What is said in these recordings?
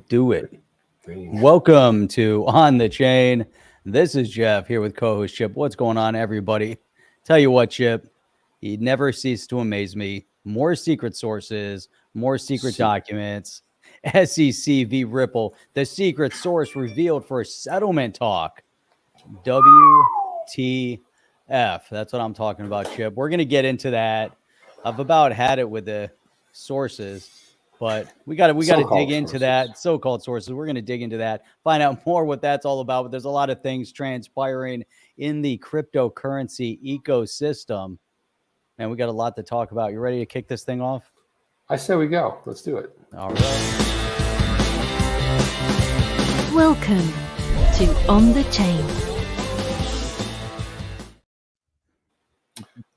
Do it. Welcome to On the Chain. This is Jeff here with co-host Chip. What's going on, everybody? Tell you what, Chip, he never ceased to amaze me. More secret sources, more secret documents. SEC v. Ripple, the secret source revealed for settlement talk. WTF. That's what I'm talking about, Chip. We're going to get into that. I've about had it with the sources. But we got to dig into that. So-called sources. We're going to dig into that, find out more what that's all about. But there's a lot of things transpiring in the cryptocurrency ecosystem. And we got a lot to talk about. You ready to kick this thing off? I say we go. Let's do it. All right. Welcome to On the Chain.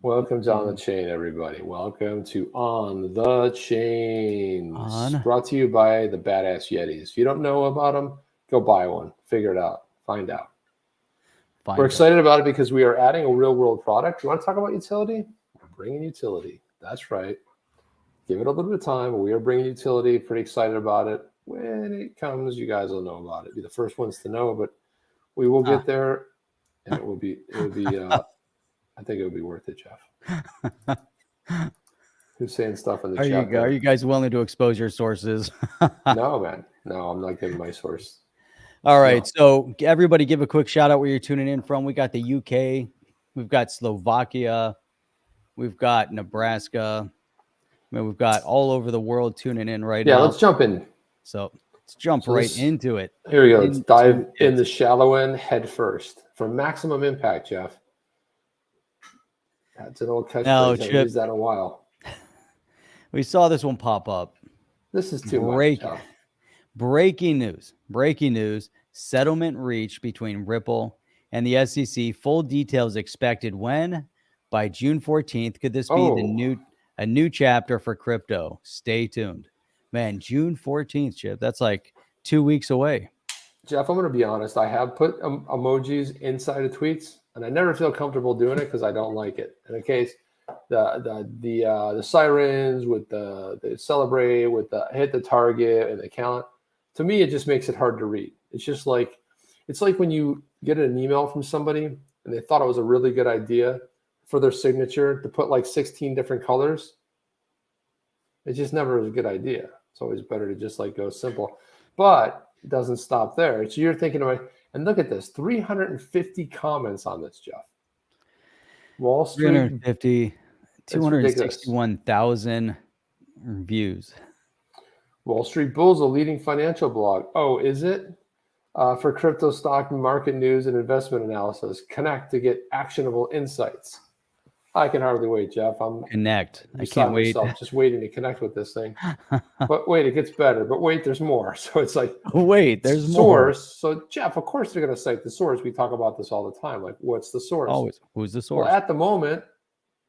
Welcome to On the Chain, everybody. Welcome to On the Chain. Brought to you by the Badass Yetis. If you don't know about them, go buy one. Figure it out. Find out. We're excited about it because we are adding a real-world product. You want to talk about utility? We're bringing utility. That's right. Give it a little bit of time, but we are bringing utility. Pretty excited about it. When it comes, you guys will know about it. Be the first ones to know, but we will get there, and it will be. I think it would be worth it, Jeff. Who's saying stuff in the chat? Are you guys willing to expose your sources? No, man. No, I'm not giving my source. All right. No. So everybody give a quick shout out where you're tuning in from. We got the UK. We've got Slovakia. We've got Nebraska. I mean, we've got all over the world tuning in right now. Yeah, let's jump in. So let's jump right into it. Here we go. Let's dive in the shallow end head first for maximum impact, Jeff. That's an old catchphrase. I haven't used that in a while. We saw this one pop up. This is too much. Breaking news. Settlement reached between Ripple and the SEC. Full details expected when? By June 14th. Could this be a new chapter for crypto? Stay tuned. Man, June 14th, Chip. That's like 2 weeks away. Jeff, I'm going to be honest. I have put emojis inside of tweets, and I never feel comfortable doing it because I don't like it. In case the sirens with the celebrate with the hit the target and the count, to me it just makes it hard to read. It's like when you get an email from somebody and they thought it was a really good idea for their signature to put like 16 different colors. It just never is a good idea. It's always better to just like go simple, but it doesn't stop there. So you're thinking about. And look at this, 350 comments on this, Jeff. Wall Street. 350, 261,000 views. WallStreetBulls, a leading financial blog. Oh, is it? For crypto stock market news and investment analysis. Connect to get actionable insights. I can hardly wait, Jeff. I can't wait. Just waiting to connect with this thing. But wait, it gets better. But wait, there's more. So it's like, wait, there's source. More. So Jeff, of course they're going to cite the source. We talk about this all the time. Like, what's the source? Always. Who's the source? Well, at the moment,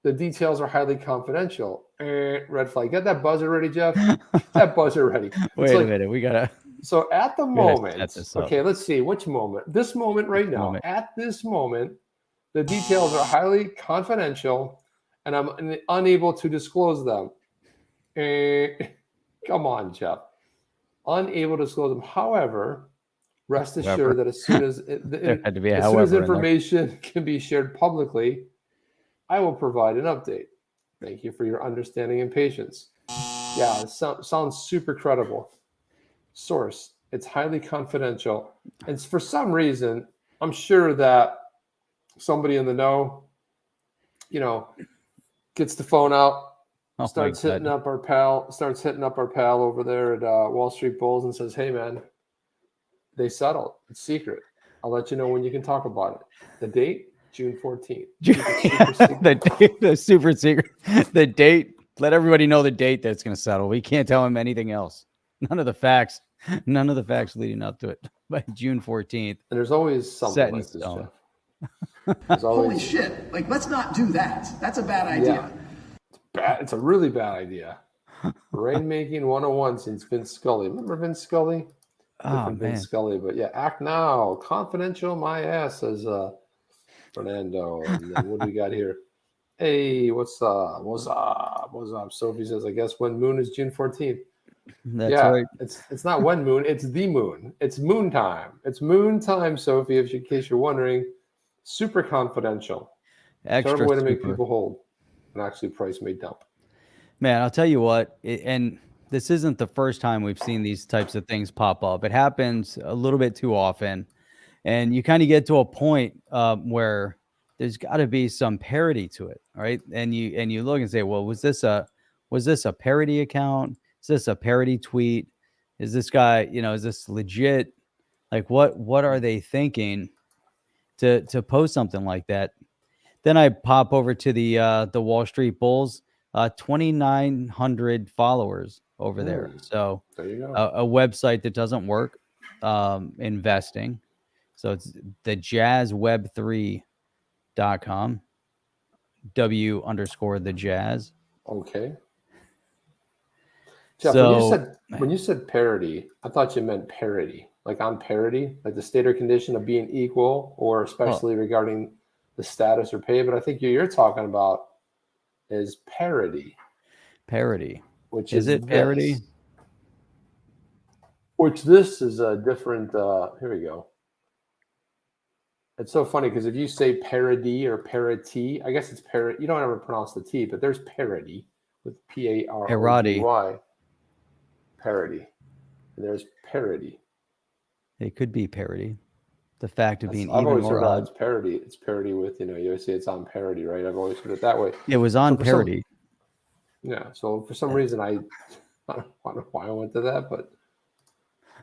the details are highly confidential. Red flag. Get that buzzer ready, Jeff. Get that buzzer ready. Wait a minute. We gotta. So at the moment, okay, let's see which moment. This moment right now. At this moment. The details are highly confidential, and I'm unable to disclose them. Come on, Jeff. Unable to disclose them. However, rest assured that as soon as information can be shared publicly, I will provide an update. Thank you for your understanding and patience. Yeah, it sounds super credible. Source, it's highly confidential. And for some reason, I'm sure that somebody in the know, gets the phone out, starts hitting up our pal over there at WallStreetBulls and says, "Hey, man, they settled. It's secret. I'll let you know when you can talk about it. The date, June 14th. The super secret. The date. Let everybody know the date that's going to settle. We can't tell him anything else. None of the facts leading up to it by June 14th. And there's always something like this, Jeff. Holy shit. Like, let's not do that. That's a bad idea. Yeah. It's bad. It's a really bad idea. Rainmaking 101 since Vince Scully. Remember Vince Scully? Vince Scully. But yeah, act now. Confidential, my ass, says Fernando. And then what do we got here? Hey, what's up? Sophie says, I guess when moon is June 14th. That's right. It's not when moon, it's the moon. It's moon time. It's moon time, Sophie, in case you're wondering. Super confidential. Extra Terrible way to make super. people hold. And actually price may dump. Man, I'll tell you what, and this isn't the first time we've seen these types of things pop up. It happens a little bit too often. And you kind of get to a point where there's got to be some parity to it, right? And you look and say, well, was this a parody account? Is this a parody tweet? Is this guy, is this legit? Like what are they thinking to post something like that? Then I pop over to the Wall Street Bulls, 2,900 followers over there. So there you go. A website that doesn't work, investing. So it's the jazzweb3.com, W_the jazz. Okay. Jeff, So when you said parity, I thought you meant parity, like on parity, like the state or condition of being equal, or especially regarding the status or pay. But I think you're talking about is parity. Parity. Which is it parity? Which this is a different. Here we go. It's so funny because if you say parody or parity, I guess it's parody. You don't ever pronounce the T, but there's parody with P-A-R-O-D-Y. Parody. And there's parody. It could be parody. The fact of being I've even always more heard odd. it's parody. It's parody with, you always say it's on parody, right? I've always heard it that way. It was on parody. Yeah. So for some reason, I don't know why I went to that, but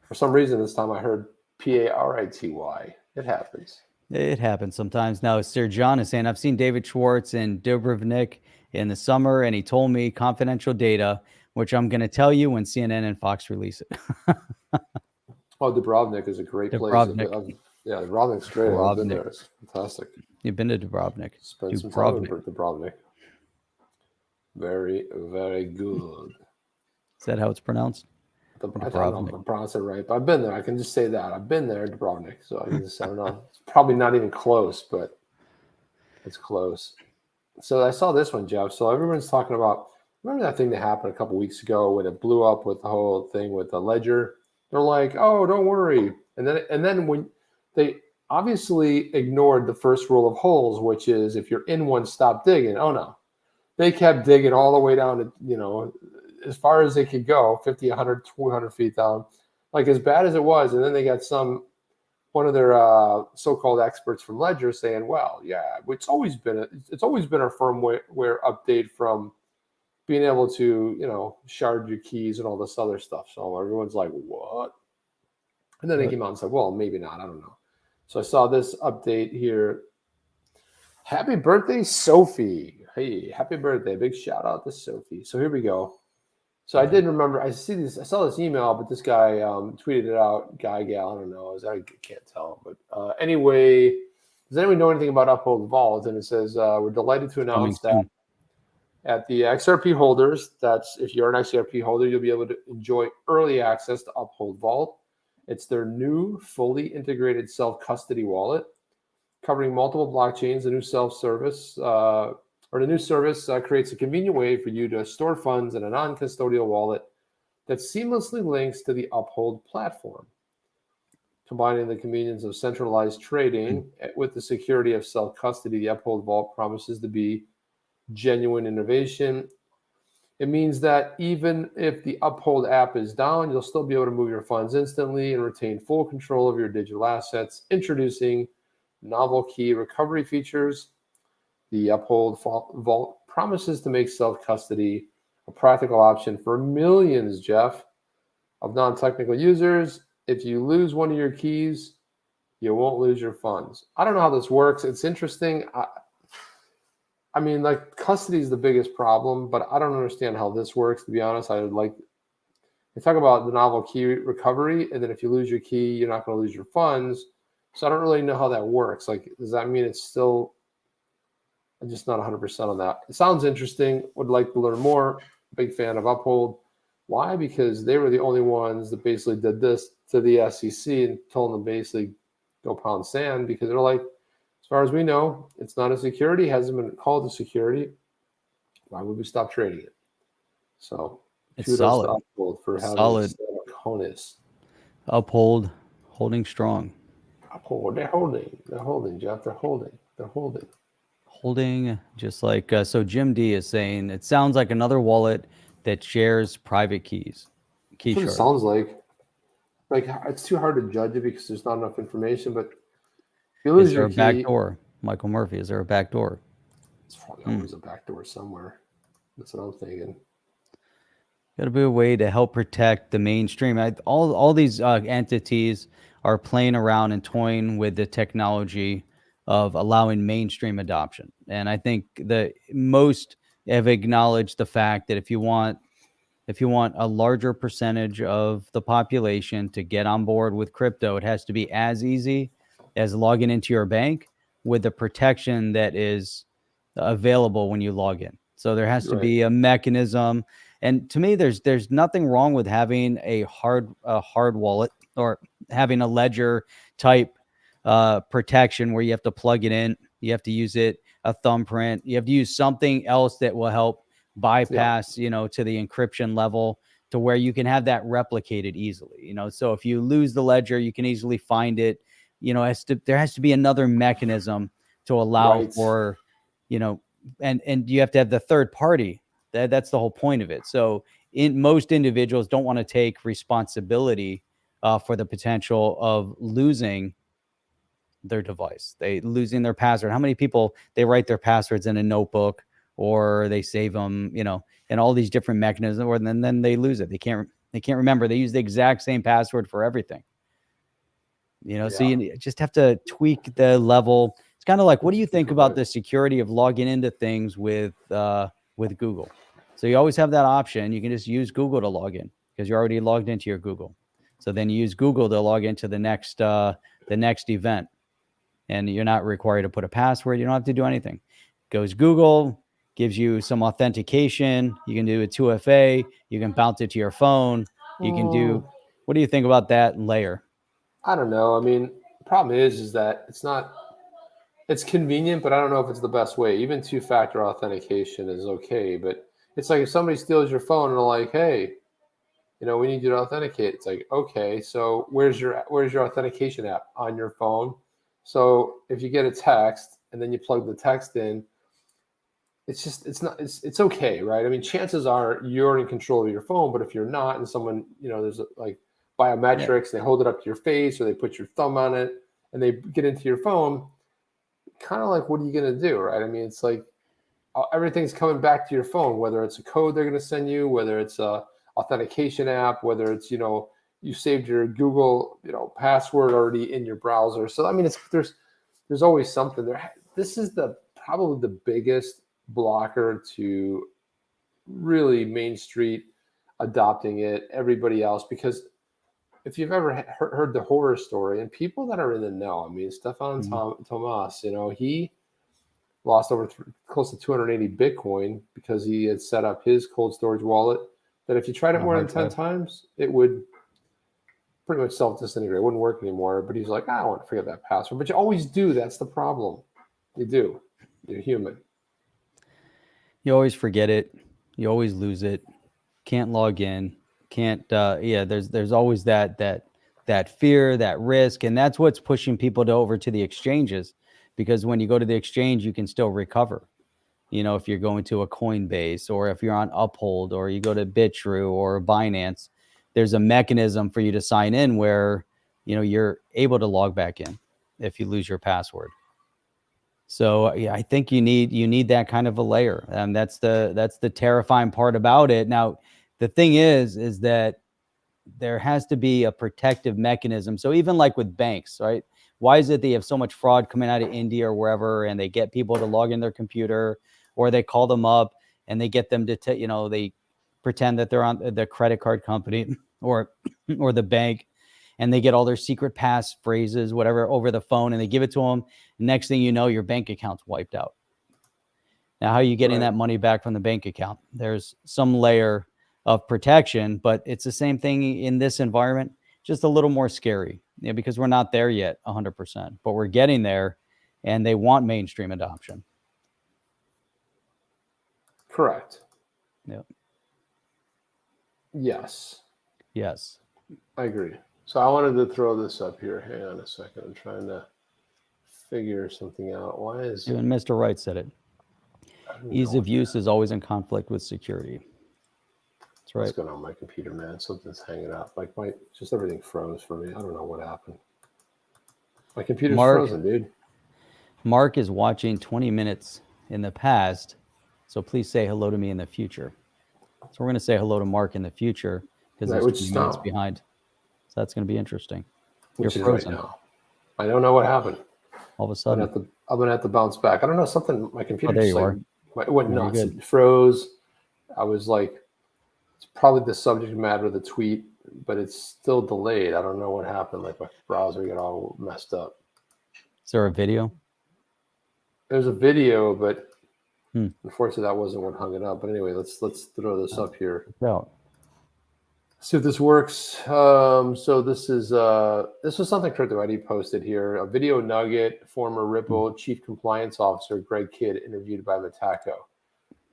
for some reason this time I heard P-A-R-I-T-Y. It happens. It happens sometimes. Now, Sir John is saying, I've seen David Schwartz in Dubrovnik in the summer, and he told me confidential data, which I'm going to tell you when CNN and Fox release it. Oh, Dubrovnik is a great place. Yeah, Dubrovnik's great. I've been there. It's fantastic. You've been to Dubrovnik. Spent some time in Dubrovnik. Very, very good. Is that how it's pronounced? I don't know if I pronounce it right, but I've been there. I can just say that. I've been there, Dubrovnik. So I don't know. It's probably not even close, but it's close. So I saw this one, Jeff. So everyone's talking about, remember that thing that happened a couple weeks ago when it blew up with the whole thing with the ledger? They're like, oh, don't worry. And then when they obviously ignored the first rule of holes, which is if you're in one, stop digging. Oh, no. They kept digging all the way down to, as far as they could go, 50, 100, 200 feet down, like as bad as it was. And then they got one of their so-called experts from Ledger saying, well, yeah, it's always been a firmware update from being able to, shard your keys and all this other stuff. So everyone's like, what? And then they came out and said, well, maybe not. I don't know. So I saw this update here. Happy birthday, Sophie. Hey, happy birthday. Big shout out to Sophie. So here we go. So I didn't remember. I saw this email, but this guy tweeted it out. Gal, I don't know. I can't tell. But anyway, does anyone know anything about Uphold Vault? And it says, we're delighted to announce that at the XRP holders, that's if you're an XRP holder, you'll be able to enjoy early access to Uphold Vault. It's their new fully integrated self-custody wallet covering multiple blockchains. The new self-service the new service creates a convenient way for you to store funds in a non-custodial wallet that seamlessly links to the Uphold platform. Combining the convenience of centralized trading with the security of self-custody, the Uphold Vault promises to be genuine innovation. It means that even if the Uphold app is down, you'll still be able to move your funds instantly and retain full control of your digital assets. Introducing novel key recovery features. The Uphold Vault promises to make self-custody a practical option for millions, Jeff, of non-technical users. If you lose one of your keys, you won't lose your funds. I don't know how this works. It's interesting. I mean, like, custody is the biggest problem, but I don't understand how this works, to be honest. They talk about the novel key recovery, and then if you lose your key, you're not going to lose your funds. So I don't really know how that works. Like, does that mean it's still... I'm just not 100% on that. It sounds interesting. Would like to learn more. Big fan of Uphold. Why? Because they were the only ones that basically did this to the SEC and told them basically go pound sand, because they're like, as far as we know, it's not a security, hasn't been called a security. Why would we stop trading it? So It's Kudos solid. to Uphold for having Solid. cojones. Uphold, holding strong. Uphold, they're holding, Jeff. They're holding. Holding, just like so. Jim D is saying it sounds like another wallet that shares private keys. Key That's what it shards. sounds like. Like, it's too hard to judge it because there's not enough information. But if you lose Is there your a back key, door? Michael Murphy, is there a back door? it's probably always a back door somewhere. That's what I'm thinking. Got to be a way to help protect the mainstream. All these entities are playing around and toying with the technology of allowing mainstream adoption. And I think the most have acknowledged the fact that if you want a larger percentage of the population to get on board with crypto, it has to be as easy as logging into your bank with the protection that is available when you log in. So there has to be a mechanism. And to me, there's nothing wrong with having a hard wallet or having a ledger type protection where you have to plug it in, you have to use a thumbprint, you have to use something else that will help bypass, to the encryption level to where you can have that replicated easily. So if you lose the ledger, you can easily find it. There has to be another mechanism to allow for, and you have to have the third party. That's the whole point of it. So most individuals don't want to take responsibility for the potential of losing their device, losing their password. How many people, they write their passwords in a notebook or they save them, and all these different mechanisms, or then they lose it. They can't remember. They use the exact same password for everything. So you just have to tweak the level. It's kind of like, what do you think about the security of logging into things with Google? So you always have that option. You can just use Google to log in because you're already logged into your Google. So then you use Google to log into the next event, and you're not required to put a password. You don't have to do anything. Goes Google, gives you some authentication. You can do a 2FA. You can bounce it to your phone. You can do. What do you think about that layer? I don't know. I mean, the problem is that it's convenient, but I don't know if it's the best way. Even two-factor authentication is okay, but it's like if somebody steals your phone and they're like, hey, we need you to authenticate. It's like, okay, so where's your authentication app on your phone? So if you get a text and then you plug the text in, it's okay, right? I mean, chances are you're in control of your phone, but if you're not, and someone, there's like biometrics, they hold it up to your face or they put your thumb on it and they get into your phone, kind of like, what are you going to do, right? I mean, it's like everything's coming back to your phone, whether it's a code they're going to send you, whether it's a authentication app, whether it's, you saved your Google, password already in your browser. So, I mean, there's always something there. This is probably the biggest blocker to really Main Street adopting it, everybody else, because if you've ever heard the horror story, and people that are in the know, I mean, Stefan Tomas, he lost over close to 280 Bitcoin because he had set up his cold storage wallet that if you tried it more than 10 times, it would pretty much self-disintegrate. It wouldn't work anymore. But he's like, I don't want to forget that password. But you always do. That's the problem. You do. You're human. You always forget it. You always lose it. Can't log in. Can't. There's always that fear, that risk, and that's what's pushing people over to the exchanges. Because when you go to the exchange, you can still recover. If you're going to a Coinbase or if you're on Uphold or you go to BitTrue or Binance, there's a mechanism for you to sign in where, you're able to log back in if you lose your password. So I think you need that kind of a layer. And that's the terrifying part about it. Now, the thing is that there has to be a protective mechanism. So even like with banks, right? Why is it they have so much fraud coming out of India or wherever, and they get people to log in their computer, or they call them up and they get them to, they pretend that they're on the credit card company or the bank, and they get all their secret pass phrases, whatever, over the phone, and they give it to them. Next thing you know, your bank account's wiped out. Now, how are you getting that money back from the bank account? There's some layer of protection, but it's the same thing in this environment, just a little more scary, because we're not there yet 100%, but we're getting there, and they want mainstream adoption. Correct. Yep. Yes. Yes. I agree. So I wanted to throw this up here. Hang on a second. I'm trying to figure something out. Why is Even Mr. Wright said it. Ease of use is always in conflict with security. That's right. What's going on with my computer, man? Something's hanging up. Like just everything froze for me. I don't know what happened. My computer's frozen, dude. Mark is watching 20 minutes in the past, so please say hello to me in the future. So we're going to say hello to Mark in the future because there's 20 minutes behind. So that's going to be interesting. Which is right now. I don't know what happened. All of a sudden. I'm going to have to bounce back. I don't know, something, my computer there just you are. It went nuts. It froze. I was like, it's probably the subject matter of the tweet, but it's still delayed. I don't know what happened. Like my browser got all messed up. Is there a video? There's a video, but unfortunately that wasn't what hung it up. But anyway, let's throw this up here. See if this works. So this was something Crypto ID posted here. A video nugget, former Ripple Chief Compliance Officer Gregg Kid interviewed by Mataco.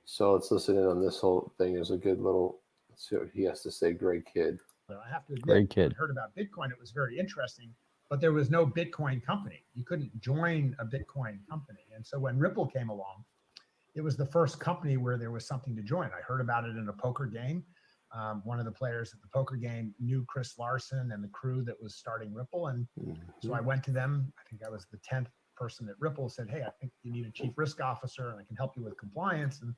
So let's listen in on this whole thing. There's a good little, let's see what he has to say, Gregg Kid. But I have to admit, when I heard about Bitcoin, it was very interesting, but there was no Bitcoin company. You couldn't join a Bitcoin company. And so when Ripple came along, it was the first company where there was something to join. I heard about it in a poker game. One of the players at the poker game knew Chris Larson and the crew that was starting Ripple. And so I went to them. I think I was the 10th person at Ripple, said, hey, I think you need a chief risk officer and I can help you with compliance. And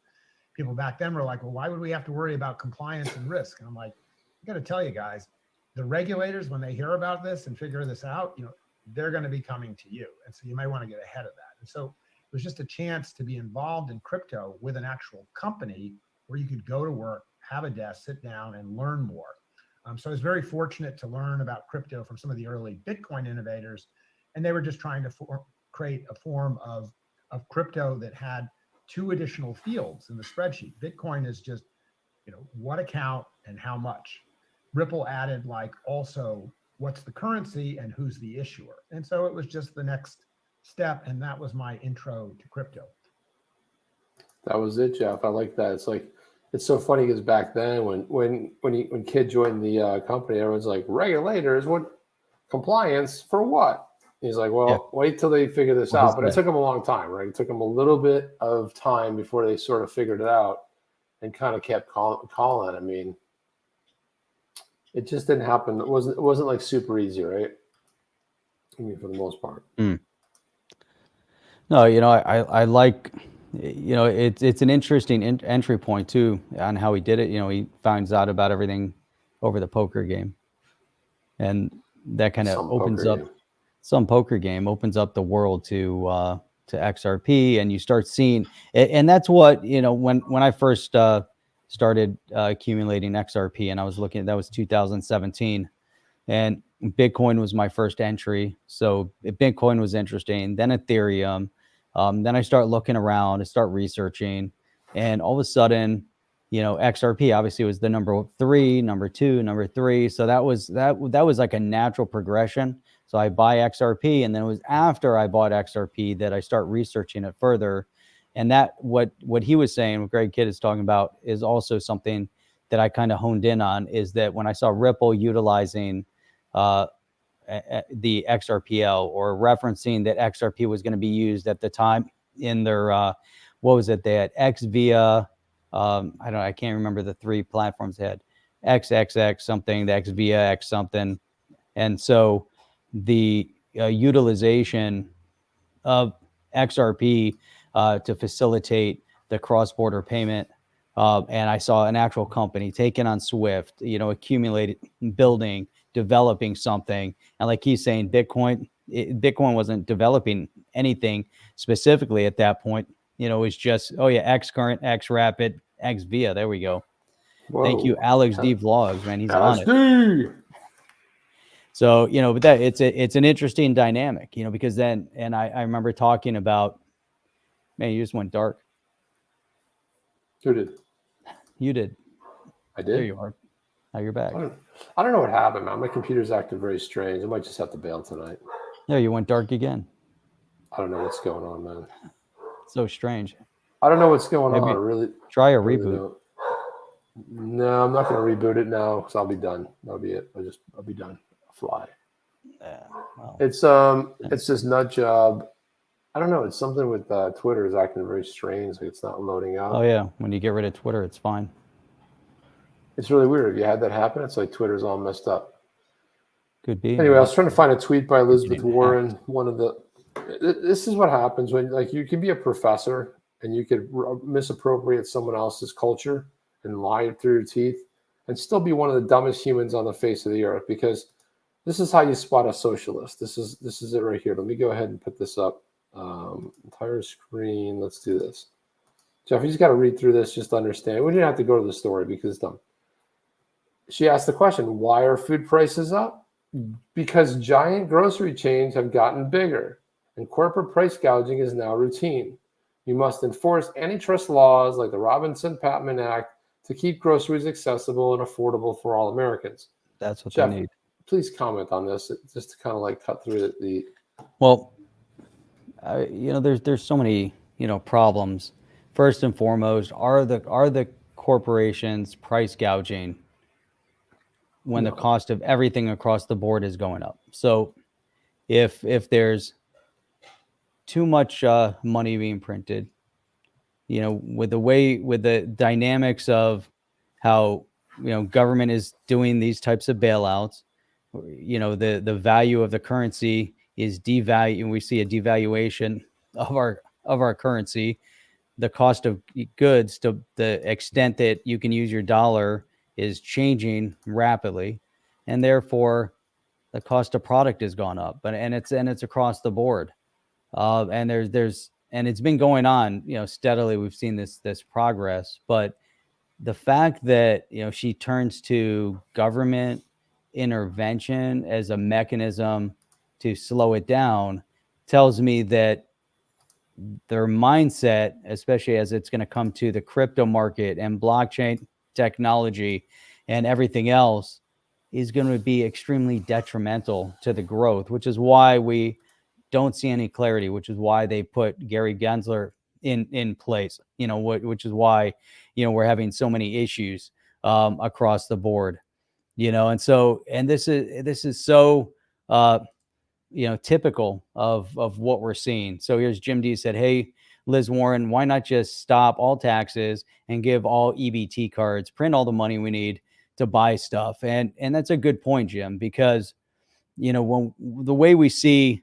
people back then were like, well, why would we have to worry about compliance and risk? And I'm like, I got to tell you guys, the regulators, when they hear about this and figure this out, they're going to be coming to you. And so you might want to get ahead of that. And so it was just a chance to be involved in crypto with an actual company where you could go to work, have a desk, sit down and learn more. So I was very fortunate to learn about crypto from some of the early Bitcoin innovators. And they were just trying to create a form of crypto that had 2 additional fields in the spreadsheet. Bitcoin is just, what account and how much. Ripple added also what's the currency and who's the issuer. And so it was just the next step. And that was my intro to crypto. That was it, Jeff. I like that. It's like, it's so funny because back then when Kid joined the company, everyone's like, regulators, what compliance for what? He's like, well, wait till they figure this out. But it took them a long time, right? It took them a little bit of time before they sort of figured it out and kind of kept calling. I mean, it just didn't happen. It wasn't like super easy, right? I mean, for the most part. No, I like, it's an interesting entry point too on how he did it. He finds out about everything over the poker game, and that kind of opens up some poker game, opens up the world to XRP, and you start seeing, and that's what when I first started accumulating XRP, and I was looking, that was 2017, and Bitcoin was my first entry. So Bitcoin was interesting, then Ethereum. Then I start looking around, I start researching, and all of a sudden, XRP obviously was the number 3, number 2, number 3. So that was like a natural progression. So I buy XRP, and then it was after I bought XRP that I start researching it further. And that what he was saying, what Gregg Kid is talking about, is also something that I kind of honed in on, is that when I saw Ripple utilizing the XRPL, or referencing that XRP was going to be used at the time in their what was it, they had XVIA, I can't remember the 3 platforms they had, XXX something, the XVIA X something. And so the utilization of XRP to facilitate the cross-border payment, and I saw an actual company taking on Swift, accumulated, building, developing something. And like he's saying, Bitcoin wasn't developing anything specifically at that point. It was just, X current, X rapid, X via. There we go. Whoa. Thank you, Alex D Vlogs, man. He's on it. So, but that it's an interesting dynamic, because then, and I remember talking about, man, you just went dark. Who did? You did. I did. There you are. Now you're back. I don't know what happened, man. My computer's acting very strange. I might just have to bail tonight. Yeah, you went dark again. I don't know what's going on, man. So strange. I don't know what's going on. Really. Try a reboot. No, I'm not going to reboot it now because I'll be done. That'll be it. I'll be done. I'll fly. Yeah, well, It's this nut job. I don't know. It's something with Twitter is acting very strange. Like it's not loading up. oh yeah, when you get rid of Twitter, it's fine. It's really weird. If you had that happen, it's like Twitter's all messed up. Could be. Anyway, I was trying to find a tweet by Elizabeth getting Warren. This is what happens when like you can be a professor and you could misappropriate someone else's culture and lie through your teeth and still be one of the dumbest humans on the face of the earth, because this is how you spot a socialist. This is it right here. Let me go ahead and put this up. Entire screen. Let's do this. Jeff, you just got to read through this just to understand. We didn't have to go to the story because it's dumb. She asked the question, why are food prices up? Because giant grocery chains have gotten bigger and corporate price gouging is now routine. You must enforce antitrust laws like the Robinson-Patman Act to keep groceries accessible and affordable for all Americans. That's what Jeff, they need. please comment on this, just to kind of like cut through the. Well, there's so many problems. First and foremost, are the corporations price gouging when the cost of everything across the board is going up? So if there's too much money being printed, with the dynamics of how government is doing these types of bailouts, the value of the currency is devalued. We see a devaluation of our currency. The cost of goods, to the extent that you can use your dollar, is changing rapidly, and therefore the cost of product has gone up. And it's across the board. And it's been going on, steadily. We've seen this progress, but the fact that she turns to government intervention as a mechanism to slow it down tells me that their mindset, especially as it's going to come to the crypto market and blockchain technology and everything else, is going to be extremely detrimental to the growth, which is why we don't see any clarity, which is why they put Gary Gensler in place, which is why, we're having so many issues across the board, and this is so, typical of what we're seeing. So here's Jim D said, hey, Liz Warren, why not just stop all taxes and give all EBT cards, print all the money we need to buy stuff? And that's a good point, Jim, because, when the way we see,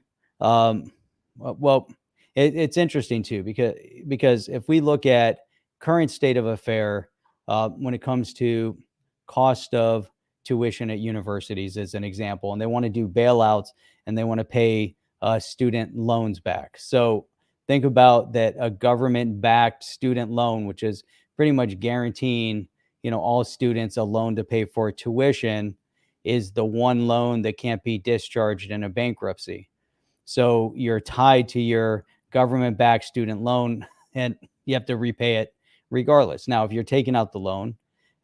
it's interesting too, because if we look at current state of affair, when it comes to cost of tuition at universities as an example, and they want to do bailouts and they want to pay student loans back. So think about that, a government-backed student loan, which is pretty much guaranteeing, all students a loan to pay for tuition, is the one loan that can't be discharged in a bankruptcy. So you're tied to your government-backed student loan and you have to repay it regardless. Now, if you're taking out the loan,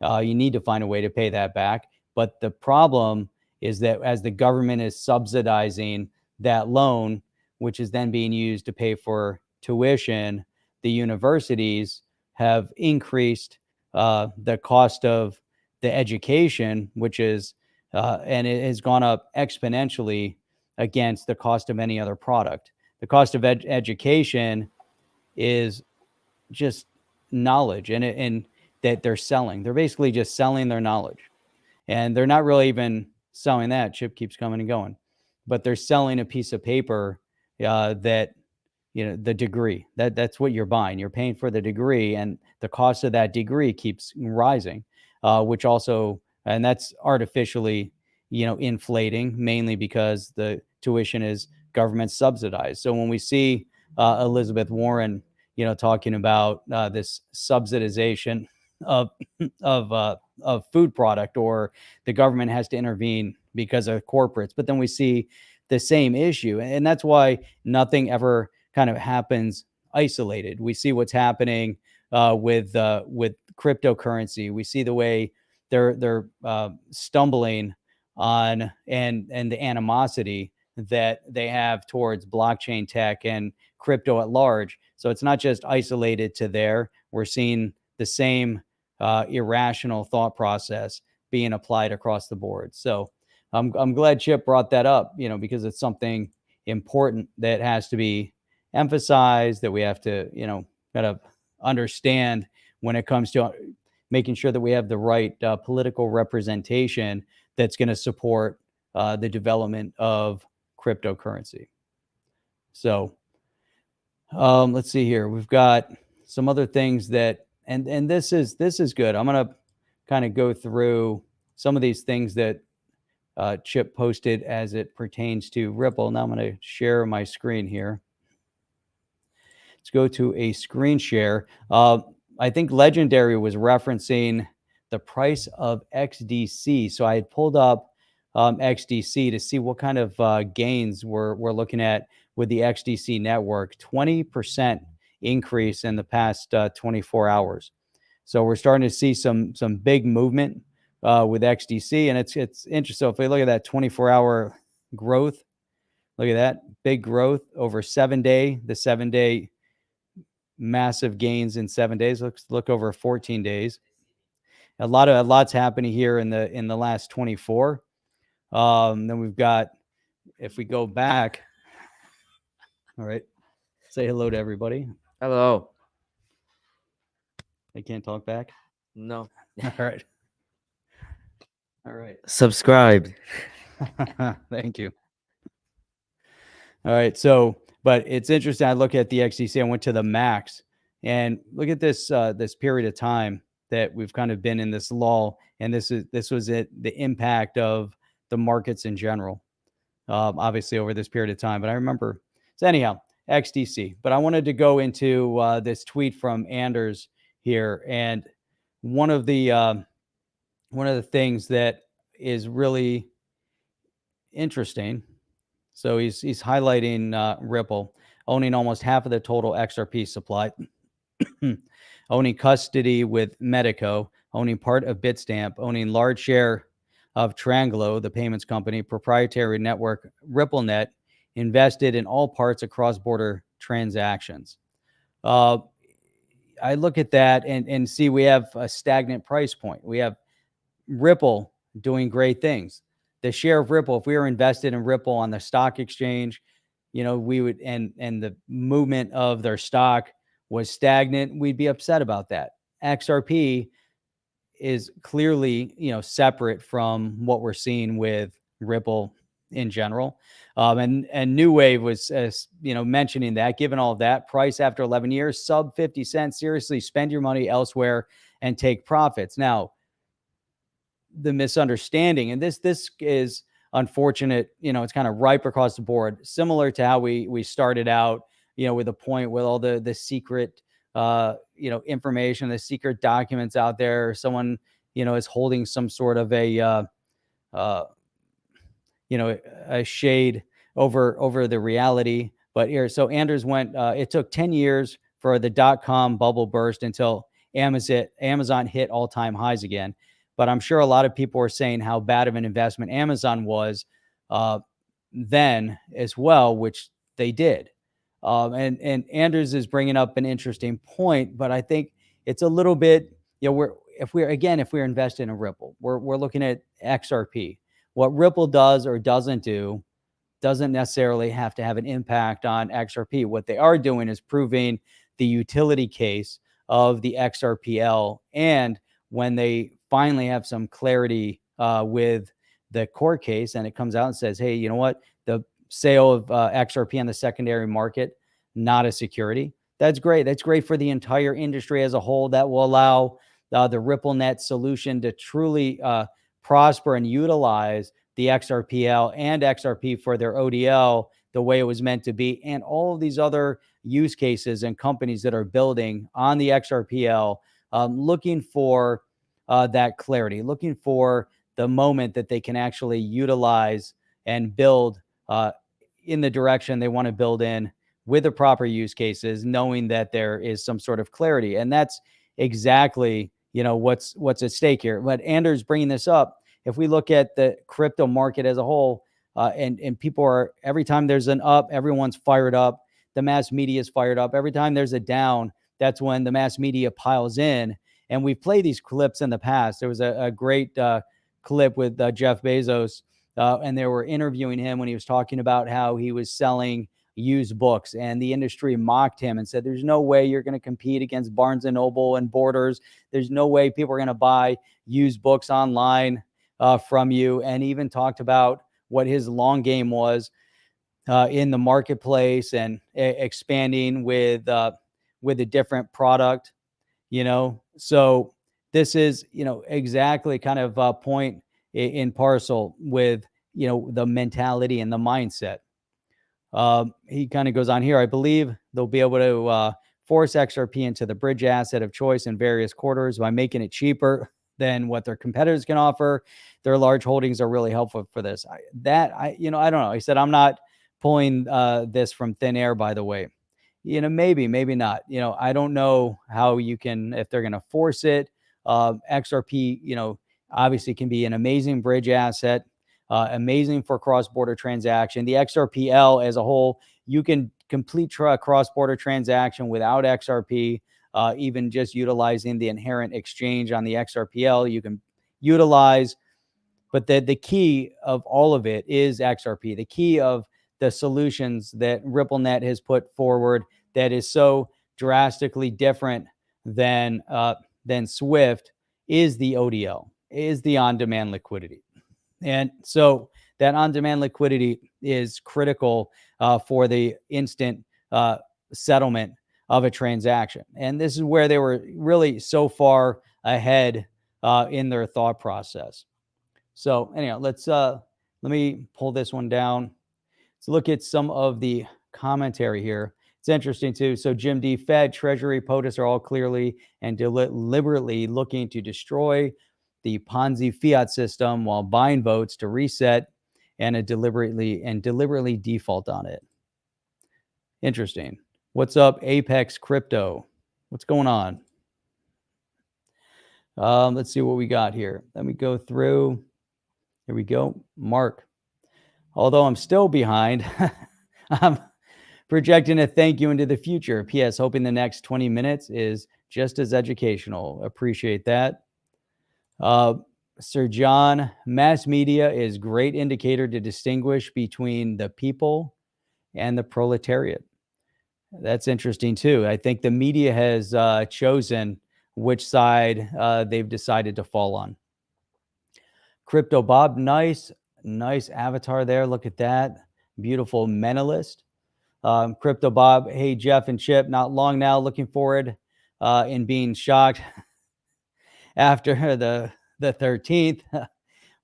you need to find a way to pay that back. But the problem is that as the government is subsidizing that loan, which is then being used to pay for tuition, the universities have increased the cost of the education, which is, and it has gone up exponentially against the cost of any other product. The cost of education is just knowledge, and that they're selling. They're basically just selling their knowledge. And they're not really even selling that. Chip keeps coming and going. But they're selling a piece of paper that, the degree. That's what you're buying. You're paying for the degree, and the cost of that degree keeps rising, which also, and that's artificially, inflating, mainly because the tuition is government subsidized. So when we see Elizabeth Warren, talking about this subsidization of food product, or the government has to intervene because of corporates, but then we see the same issue, and that's why nothing ever kind of happens isolated. We see what's happening with cryptocurrency. We see the way they're stumbling on, and the animosity that they have towards blockchain tech and crypto at large. So it's not just isolated to there. We're seeing the same irrational thought process being applied across the board. So I'm glad Chip brought that up, because it's something important that has to be emphasized, that we have to, kind of understand when it comes to making sure that we have the right political representation that's going to support the development of cryptocurrency. So let's see here. We've got some other things that, and this is good. I'm going to kind of go through some of these things that Chip posted as it pertains to Ripple. Now I'm going to share my screen here. Let's go to a screen share. I think Legendary was referencing the price of XDC. So I had pulled up XDC to see what kind of gains we're looking at with the XDC network. 20% increase in the past 24 hours. So we're starting to see some big movement with XDC, and it's interesting. So if we look at that 24-hour growth, look at that big growth over 7 day, the 7 day massive gains in 7 days. Let's look over 14 days. A lot's happening here in the last 24. Then we've got, if we go back, all right, say hello to everybody. Hello. They can't talk back? No. All right. All right. Subscribe. Thank you. All right. So, but it's interesting. I look at the XDC. I went to the max, and look at this this period of time that we've kind of been in this lull, and this was the impact of the markets in general, obviously over this period of time. But I remember. So anyhow, XDC. But I wanted to go into this tweet from Anders here, and one of the things that is really interesting. So he's highlighting Ripple owning almost half of the total XRP supply, owning custody with Medico, owning part of Bitstamp, owning large share of Tranglo, the payments company, proprietary network RippleNet, invested in all parts of cross-border transactions. I look at that and see we have a stagnant price point. We have Ripple doing great things. The share of Ripple, if we were invested in Ripple on the stock exchange, we would, and the movement of their stock was stagnant, we'd be upset about that. XRP is clearly, separate from what we're seeing with Ripple in general. And New Wave was, mentioning that, given all of that, price after 11 years, sub 50 cents, seriously spend your money elsewhere and take profits. Now, the misunderstanding, and this is unfortunate, it's kind of ripe across the board, similar to how we started out, with a point with all the secret, information, the secret documents out there. Someone, is holding some sort of a shade over the reality. But here, so Anders went, it took 10 years for the .com bubble burst until Amazon hit all-time highs again. But I'm sure a lot of people are saying how bad of an investment Amazon was then as well, which they did. And Anders is bringing up an interesting point, but I think it's a little bit, if we're invested in Ripple, we're looking at XRP. What Ripple does or doesn't do doesn't necessarily have to have an impact on XRP. What they are doing is proving the utility case of the XRPL, and when they finally have some clarity with the court case, and it comes out and says, hey, you know what? The sale of XRP on the secondary market, not a security. That's great. That's great for the entire industry as a whole. That will allow the RippleNet solution to truly prosper and utilize the XRPL and XRP for their ODL the way it was meant to be, and all of these other use cases and companies that are building on the XRPL, looking for that clarity, looking for the moment that they can actually utilize and build in the direction they want to build in with the proper use cases, knowing that there is some sort of clarity. And that's exactly, what's at stake here. But Anders bringing this up, if we look at the crypto market as a whole, and people are, every time there's an up, everyone's fired up. The mass media is fired up. Every time there's a down, that's when the mass media piles in And we've played these clips in the past. There was a great clip with Jeff Bezos, and they were interviewing him when he was talking about how he was selling used books, and the industry mocked him and said, there's no way you're going to compete against Barnes and Noble and Borders. There's no way people are going to buy used books online from you. And even talked about what his long game was in the marketplace and expanding with a different product, So this is, exactly kind of a point in parcel with, the mentality and the mindset. He kind of goes on here. I believe they'll be able to force XRP into the bridge asset of choice in various quarters by making it cheaper than what their competitors can offer. Their large holdings are really helpful for this. I don't know. He said, I'm not pulling this from thin air, by the way. Maybe not. I don't know how you can, if they're going to force it. XRP, obviously can be an amazing bridge asset. Amazing for cross-border transaction. The XRPL as a whole, you can complete cross-border transaction without XRP, even just utilizing the inherent exchange on the XRPL. You can utilize, but the key of all of it is XRP. The key of the solutions that RippleNet has put forward that is so drastically different than Swift is the ODL, is the on-demand liquidity. And so that on-demand liquidity is critical for the instant settlement of a transaction. And this is where they were really so far ahead in their thought process. So anyhow, let me pull this one down. Let's look at some of the commentary here. It's interesting too. So Jim D, Fed, Treasury, POTUS are all clearly and deliberately looking to destroy the Ponzi fiat system while buying votes to reset and deliberately default on it. Interesting. What's up, Apex Crypto? What's going on? Let's see what we got here. Let me go through. Here we go. Mark. Although I'm still behind, I'm projecting a thank you into the future. P.S. Hoping the next 20 minutes is just as educational. Appreciate that. Sir John, mass media is great indicator to distinguish between the people and the proletariat. That's interesting too. I think the media has chosen which side they've decided to fall on. Crypto Bob, nice avatar there. Look at that. Beautiful mentalist. Crypto Bob, hey, Jeff and Chip, not long now. Looking forward in being shocked after the 13th.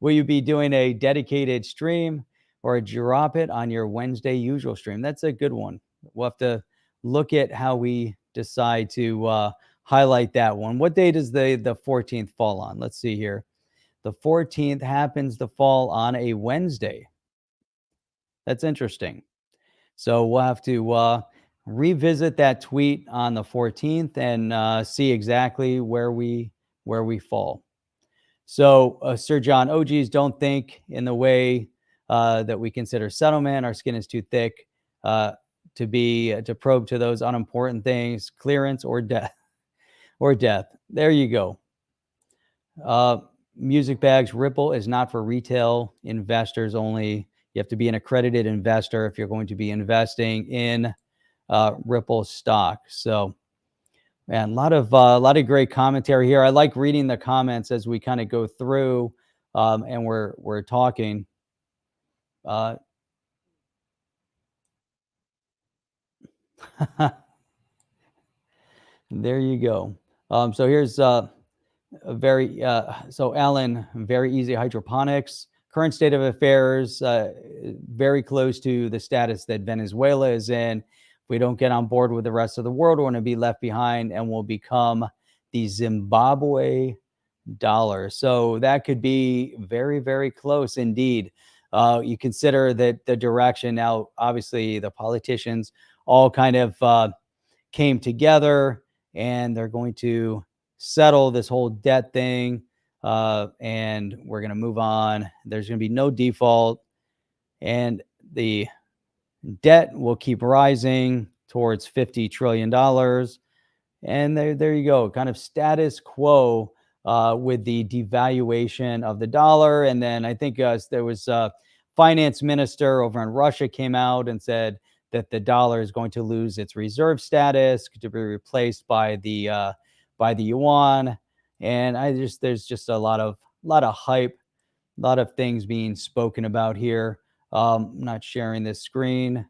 Will you be doing a dedicated stream or drop it on your Wednesday usual stream? That's a good one. We'll have to look at how we decide to highlight that one. What day does the 14th fall on? Let's see here. The 14th happens to fall on a Wednesday. That's interesting. So we'll have to revisit that tweet on the 14th and see exactly where we fall. So Sir John, OGs don't think in the way that we consider settlement. Our skin is too thick to probe to those unimportant things, clearance or death. There you go. Music Bags, Ripple is not for retail investors only. You have to be an accredited investor if you're going to be investing in Ripple stock. So, man, a lot of great commentary here. I like reading the comments as we kind of go through and we're talking. There you go. So here's so Alan, very easy hydroponics. Current state of affairs, very close to the status that Venezuela is in. If we don't get on board with the rest of the world, we're going to be left behind and we'll become the Zimbabwe dollar. So that could be very, very close indeed. You consider that the direction now, obviously the politicians all kind of came together and they're going to settle this whole debt thing. And we're going to move on. There's going to be no default and the debt will keep rising towards $50 trillion. And there you go, kind of status quo with the devaluation of the dollar. And then I think there was a finance minister over in Russia came out and said that the dollar is going to lose its reserve status to be replaced by the yuan. And there's just a lot of hype, a lot of things being spoken about here. I'm not sharing this screen.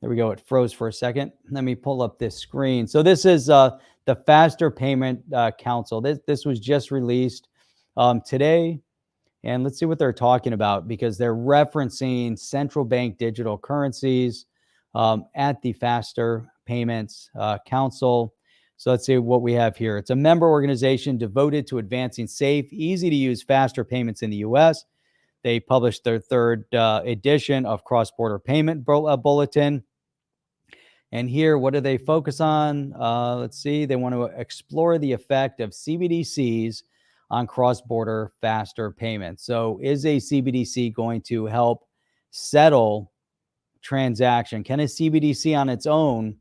There we go. It froze for a second. Let me pull up this screen. So this is the Faster Payment Council. This was just released today. And let's see what they're talking about, because they're referencing central bank digital currencies at the Faster Payments Council. So let's see what we have here. It's a member organization devoted to advancing safe, easy to use faster payments in the U.S. They published their third edition of Cross-Border Payment Bulletin. And here, what do they focus on? Let's see. They want to explore the effect of CBDCs on cross-border faster payments. So is a CBDC going to help settle transaction? Can a CBDC on its own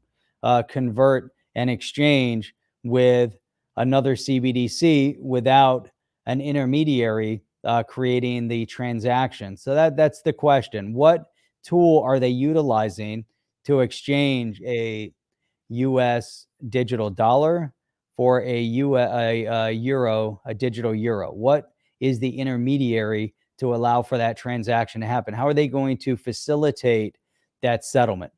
convert an exchange with another CBDC without an intermediary creating the transaction? So that's the question. What tool are they utilizing to exchange a US digital dollar for a euro, a digital euro? What is the intermediary to allow for that transaction to happen? How are they going to facilitate that settlement?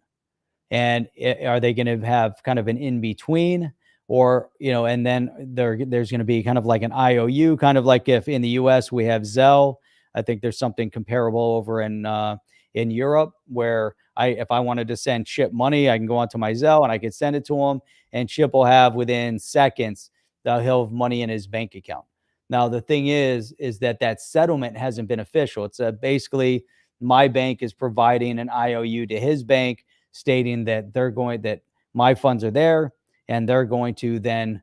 And are they going to have kind of an in-between? Or, and then there's going to be kind of like an IOU, kind of like if in the US we have Zelle. I think there's something comparable over in Europe, where if I wanted to send Chip money, I can go onto my Zelle and I can send it to him, and Chip will have within seconds, he'll have money in his bank account. Now, the thing is that settlement hasn't been official. It's basically my bank is providing an IOU to his bank, stating that that my funds are there, and they're going to then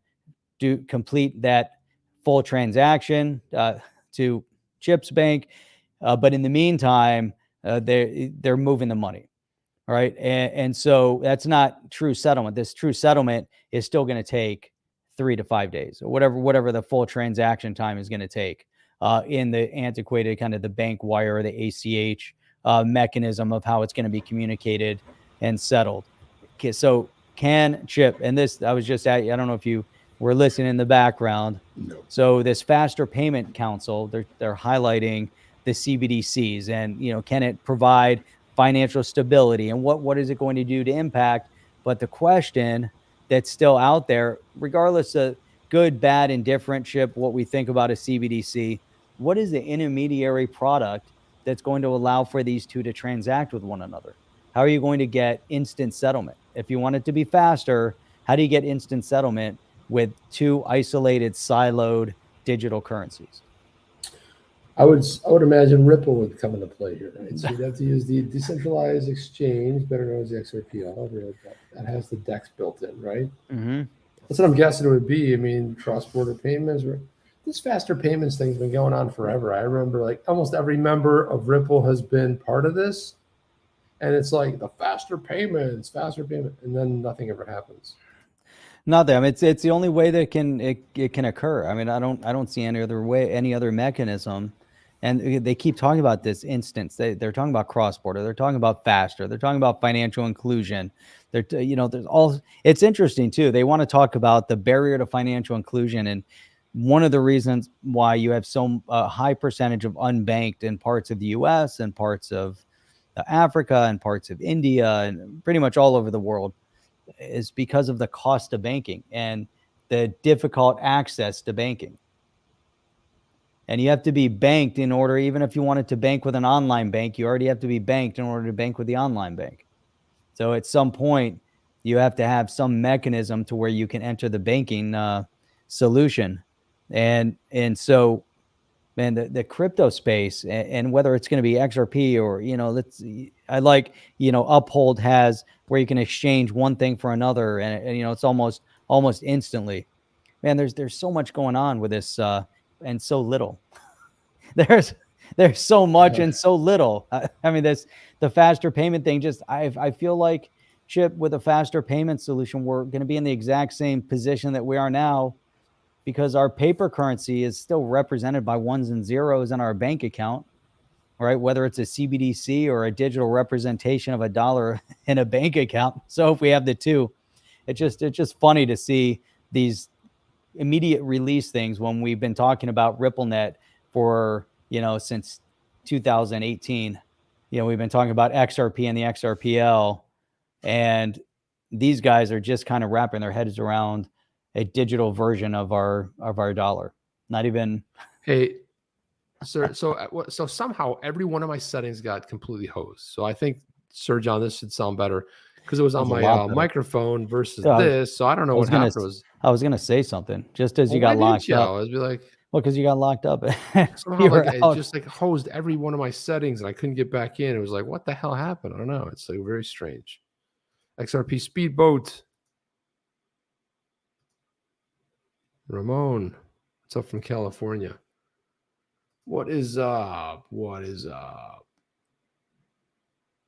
complete that full transaction to Chip's bank. But in the meantime, they're moving the money. All right. And so that's not true settlement. This true settlement is still going to take 3 to 5 days, or whatever the full transaction time is going to take in the antiquated kind of the bank wire or the ACH mechanism of how it's going to be communicated and settled. Okay, so can Chip, and this, I was just at, I don't know if you were listening in the background. No. So this Faster Payment Council, they're highlighting the CBDCs, and can it provide financial stability, and what is it going to do to impact? But the question that's still out there, regardless of good, bad, indifferent, Chip, what we think about a CBDC, what is the intermediary product that's going to allow for these two to transact with one another? How are you going to get instant settlement? If you want it to be faster, how do you get instant settlement with two isolated, siloed digital currencies? I would imagine Ripple would come into play here, right? So you'd have to use the decentralized exchange, better known as the XRP, that has the DEX built in, right? Mm-hmm. That's what I'm guessing it would be. I mean, cross-border payments. This faster payments thing's been going on forever. I remember like almost every member of Ripple has been part of this, and it's like the faster payment, and then nothing ever happens. Nothing. I mean, it's the only way that it can occur. I mean, I don't see any other way, any other mechanism. And they keep talking about this instance. They're talking about cross-border. They're talking about faster. They're talking about financial inclusion. There's all. It's interesting too. They want to talk about the barrier to financial inclusion, and one of the reasons why you have so high percentage of unbanked in parts of the U.S. and parts of Africa and parts of India and pretty much all over the world is because of the cost of banking and the difficult access to banking. And you have to be banked in order, even if you wanted to bank with an online bank, you already have to be banked in order to bank with the online bank. So at some point, you have to have some mechanism to where you can enter the banking solution. And so, man, the crypto space, and whether it's going to be XRP or, Uphold has where you can exchange one thing for another. And it's almost instantly. Man, there's so much going on with this and so little. There's so much and so little. I mean, the faster payment thing, I feel like Chip, with a faster payment solution, we're going to be in the exact same position that we are now, because our paper currency is still represented by ones and zeros in our bank account, right? Whether it's a CBDC or a digital representation of a dollar in a bank account. So if we have the two, it's just funny to see these immediate release things when we've been talking about RippleNet for, since 2018. We've been talking about XRP and the XRPL, and these guys are just kind of wrapping their heads around a digital version of our dollar. Not even. Hey, sir. So somehow every one of my settings got completely hosed. So I think, Sir John, this should sound better because it was on my microphone versus this. So I don't know what happened. I was gonna say something just as you got locked up. I was like, well, because you got locked up. Somehow it just like hosed every one of my settings and I couldn't get back in. It was like, what the hell happened? I don't know. It's like very strange. XRP Speedboat. Ramon, what's up from California? What is up? What is up?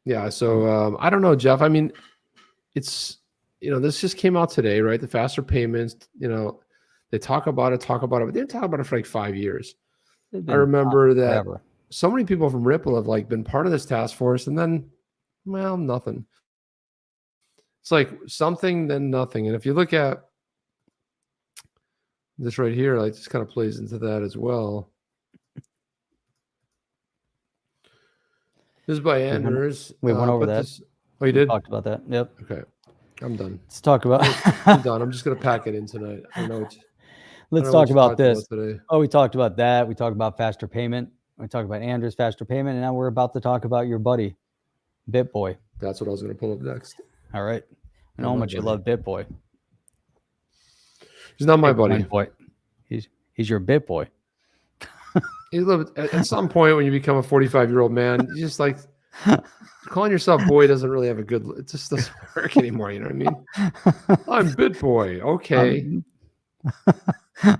Yeah, so I don't know, Jeff. I mean, it's, this just came out today, right? The faster payments, they talk about it, but they didn't talk about it for like 5 years. I remember that so many people from Ripple have like been part of this task force, and then, well, nothing. It's like something, then nothing. And if you look at this right here, like this kind of plays into that as well. This is by Anders. We went over that. Oh, you did? We talked about that. Yep. Okay. I'm done. Let's talk about. I'm done. I'm just going to pack it in tonight. I don't know. Let's talk about this. Oh, we talked about that. We talked about faster payment. We talked about Anders' faster payment. And now we're about to talk about your buddy, BitBoy. That's what I was going to pull up next. All right. I know how much you love BitBoy. He's not my buddy. Boy. He's your BitBoy. At some point when you become a 45-year-old man, you just like calling yourself boy doesn't really have a good. It just doesn't work anymore. You know what I mean? I'm BitBoy. Okay. I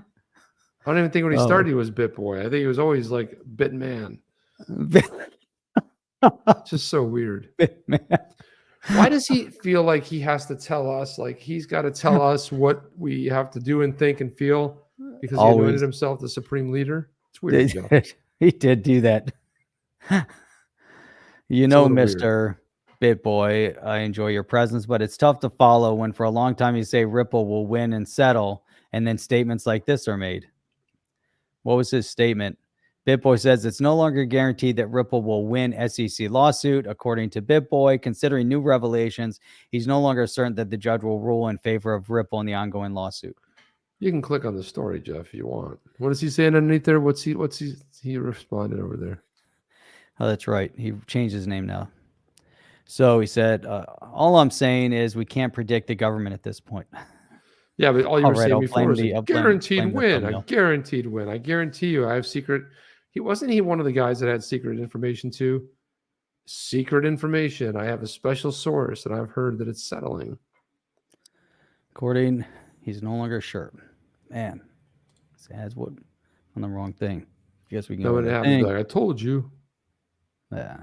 don't even think when he started he was BitBoy. I think he was always like Bitman. Just so weird. Bitman. Why does he feel like he has to tell us? Like he's got to tell us what we have to do and think and feel because he anointed himself the supreme leader? It's weird. He did do that. Mr. BitBoy, I enjoy your presence, but it's tough to follow when for a long time you say Ripple will win and settle, and then statements like this are made. What was his statement? BitBoy says it's no longer guaranteed that Ripple will win SEC lawsuit. According to BitBoy, considering new revelations, he's no longer certain that the judge will rule in favor of Ripple in the ongoing lawsuit. You can click on the story, Jeff, if you want. What is he saying underneath there? What's he responded over there? Oh, that's right. He changed his name now. So he said, all I'm saying is we can't predict the government at this point. Yeah, but all you were saying before was guaranteed win. A guaranteed win. I guarantee you I have secret. Wasn't he one of the guys that had secret information too? Secret information. I have a special source and I've heard that it's settling. According, he's no longer sure. Man, that's what on the wrong thing. I guess we can. No, it happens. Like I told you. Yeah.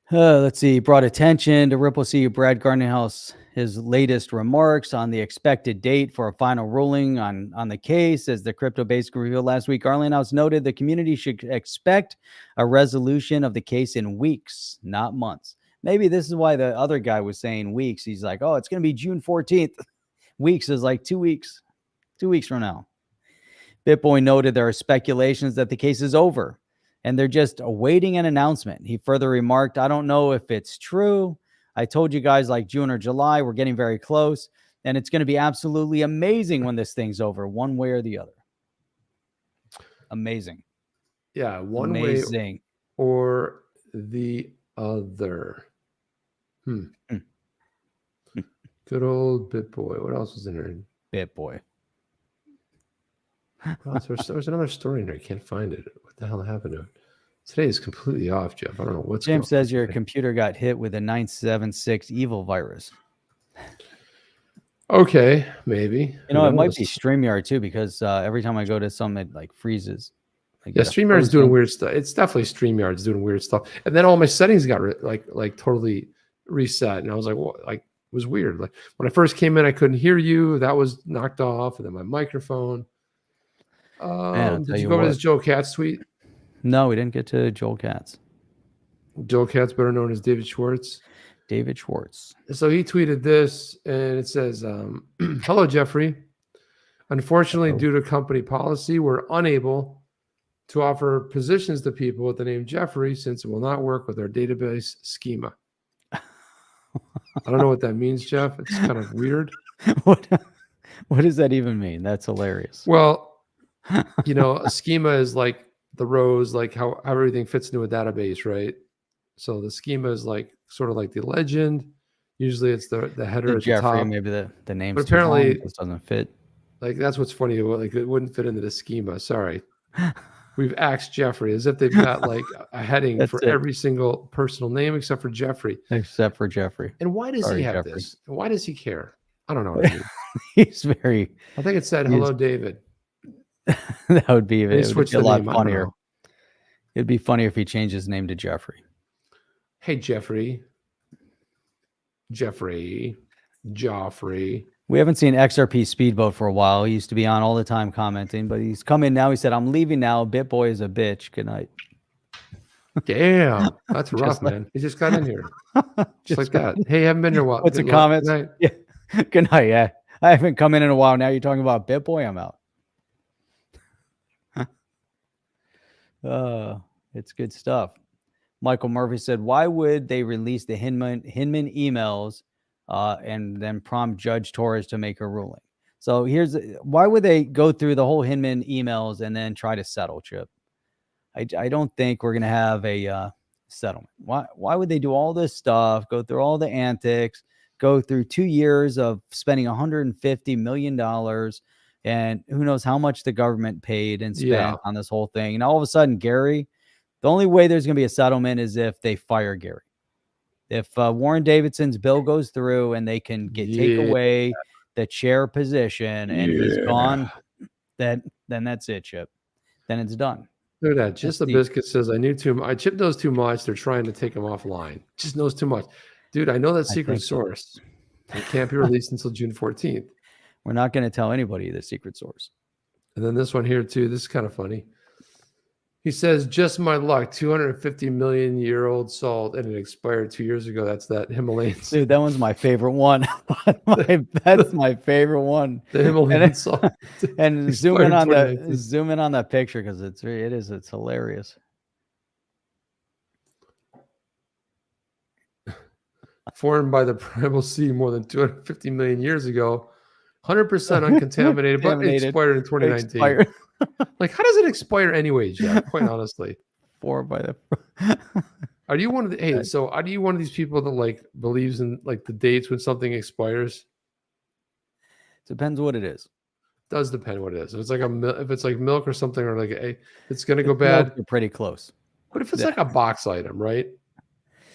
Let's see. Brought attention to Ripple CEO Brad Gardenhouse, his latest remarks on the expected date for a final ruling on the case. As the crypto basic revealed last week, Gardenhouse noted the community should expect a resolution of the case in weeks, not months. Maybe this is why the other guy was saying weeks. He's like, oh, it's going to be June 14th. Weeks is like 2 weeks. 2 weeks from now. BitBoy noted there are speculations that the case is over and they're just awaiting an announcement. He further remarked, I don't know if it's true. I told you guys like June or July, we're getting very close, and it's going to be absolutely amazing when this thing's over, one way or the other. Amazing. Yeah, one way or the other. Good old BitBoy. What else was in there? BitBoy. There was another story in there. I can't find it. What the hell happened to it? Today is completely off, Jeff. I don't know what's going on. James says your computer got hit with a 976 evil virus. Okay, maybe. It might be StreamYard too, because every time I go to some, it like freezes. Yeah, StreamYard's doing weird stuff. It's definitely StreamYard's doing weird stuff. And then all my settings got like totally reset. And I was like, what? Like, it was weird. Like when I first came in, I couldn't hear you. That was knocked off. And then my microphone. Did you go over this Joe Katz tweet? No, we didn't get to Joel Katz. Joe Katz, better known as David Schwartz. David Schwartz. So he tweeted this, and it says, hello, Jeffrey. Unfortunately, due to company policy, we're unable to offer positions to people with the name Jeffrey since it will not work with our database schema. I don't know what that means, Jeff. It's kind of weird. What does that even mean? That's hilarious. Well, a schema is like the rows, like how everything fits into a database, right? So the schema is like sort of like the legend. Usually it's the header at Jeffrey, the top. maybe the name apparently this doesn't fit. Like that's what's funny. Like it wouldn't fit into the schema. Sorry. We've axed Jeffrey as if they've got like a heading for every single personal name except for Jeffrey. Except for Jeffrey. And why does he have this? And why does he care? I don't know what I mean. He's very. I think it said, hello, David. That would be, a lot funnier. It'd be funnier if he changed his name to Jeffrey. Hey, Jeffrey. Joffrey. We haven't seen XRP Speedboat for a while. He used to be on all the time commenting, but he's come in now. He said, I'm leaving now. BitBoy is a bitch. Good night. Damn. That's rough, man. He just got in here. Just like that. Hey, haven't been here a while. What's the comments? Good night. Yeah. Good night. Yeah. I haven't come in a while. Now you're talking about BitBoy. I'm out. It's good stuff. Michael Murphy said, why would they release the Hinman emails and then prompt Judge Torres to make a ruling? So why would they go through the whole Hinman emails and then try to settle, Chip? I don't think we're going to have a settlement. Why would they do all this stuff, go through all the antics, go through 2 years of spending $150 million, and who knows how much the government paid and spent on this whole thing. And all of a sudden, Gary, the only way there's going to be a settlement is if they fire Gary. If Warren Davidson's bill goes through and they can take away the chair position and he's gone, then that's it, Chip. Then it's done. Look at that. Just the biscuit says, I knew too much. Chip knows too much. They're trying to take him offline. Just knows too much. Dude, I know that secret source. It can't be released until June 14th. We're not going to tell anybody the secret source. And then this one here, too. This is kind of funny. He says, just my luck, 250 million year old salt, and it expired 2 years ago. That's that Himalayan salt. Dude, that one's my favorite one. That's my favorite one. The Himalayan salt. And zoom in on that picture because it's hilarious. Formed by the primal sea more than 250 million years ago, 100% uncontaminated, but it expired in 2019. Like, how does it expire anyway, Jeff? Quite honestly. Formed by the. Are you one of the? So are you one of these people that like believes in like the dates when something expires? Depends what it is. Does depend what it is. If it's like if it's like milk or something, or like it's gonna go bad. You're pretty close. But if it's like a box item, right?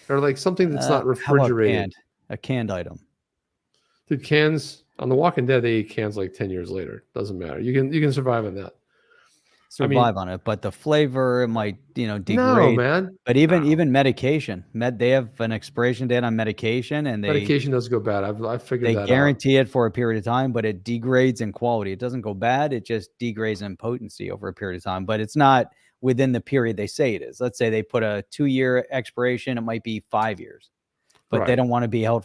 Or like something that's not refrigerated. A canned item. Dude, cans on The Walking Dead, they eat cans like 10 years later. Doesn't matter. You can survive on that. On it, but the flavor it might degrade. No, man. But even medication, they have an expiration date on medication, and medication does go bad. I figured that out. They guarantee it for a period of time, but it degrades in quality. It doesn't go bad. It just degrades in potency over a period of time. But it's not within the period they say it is. Let's say they put a 2-year expiration. It might be 5 years, but they don't want to be held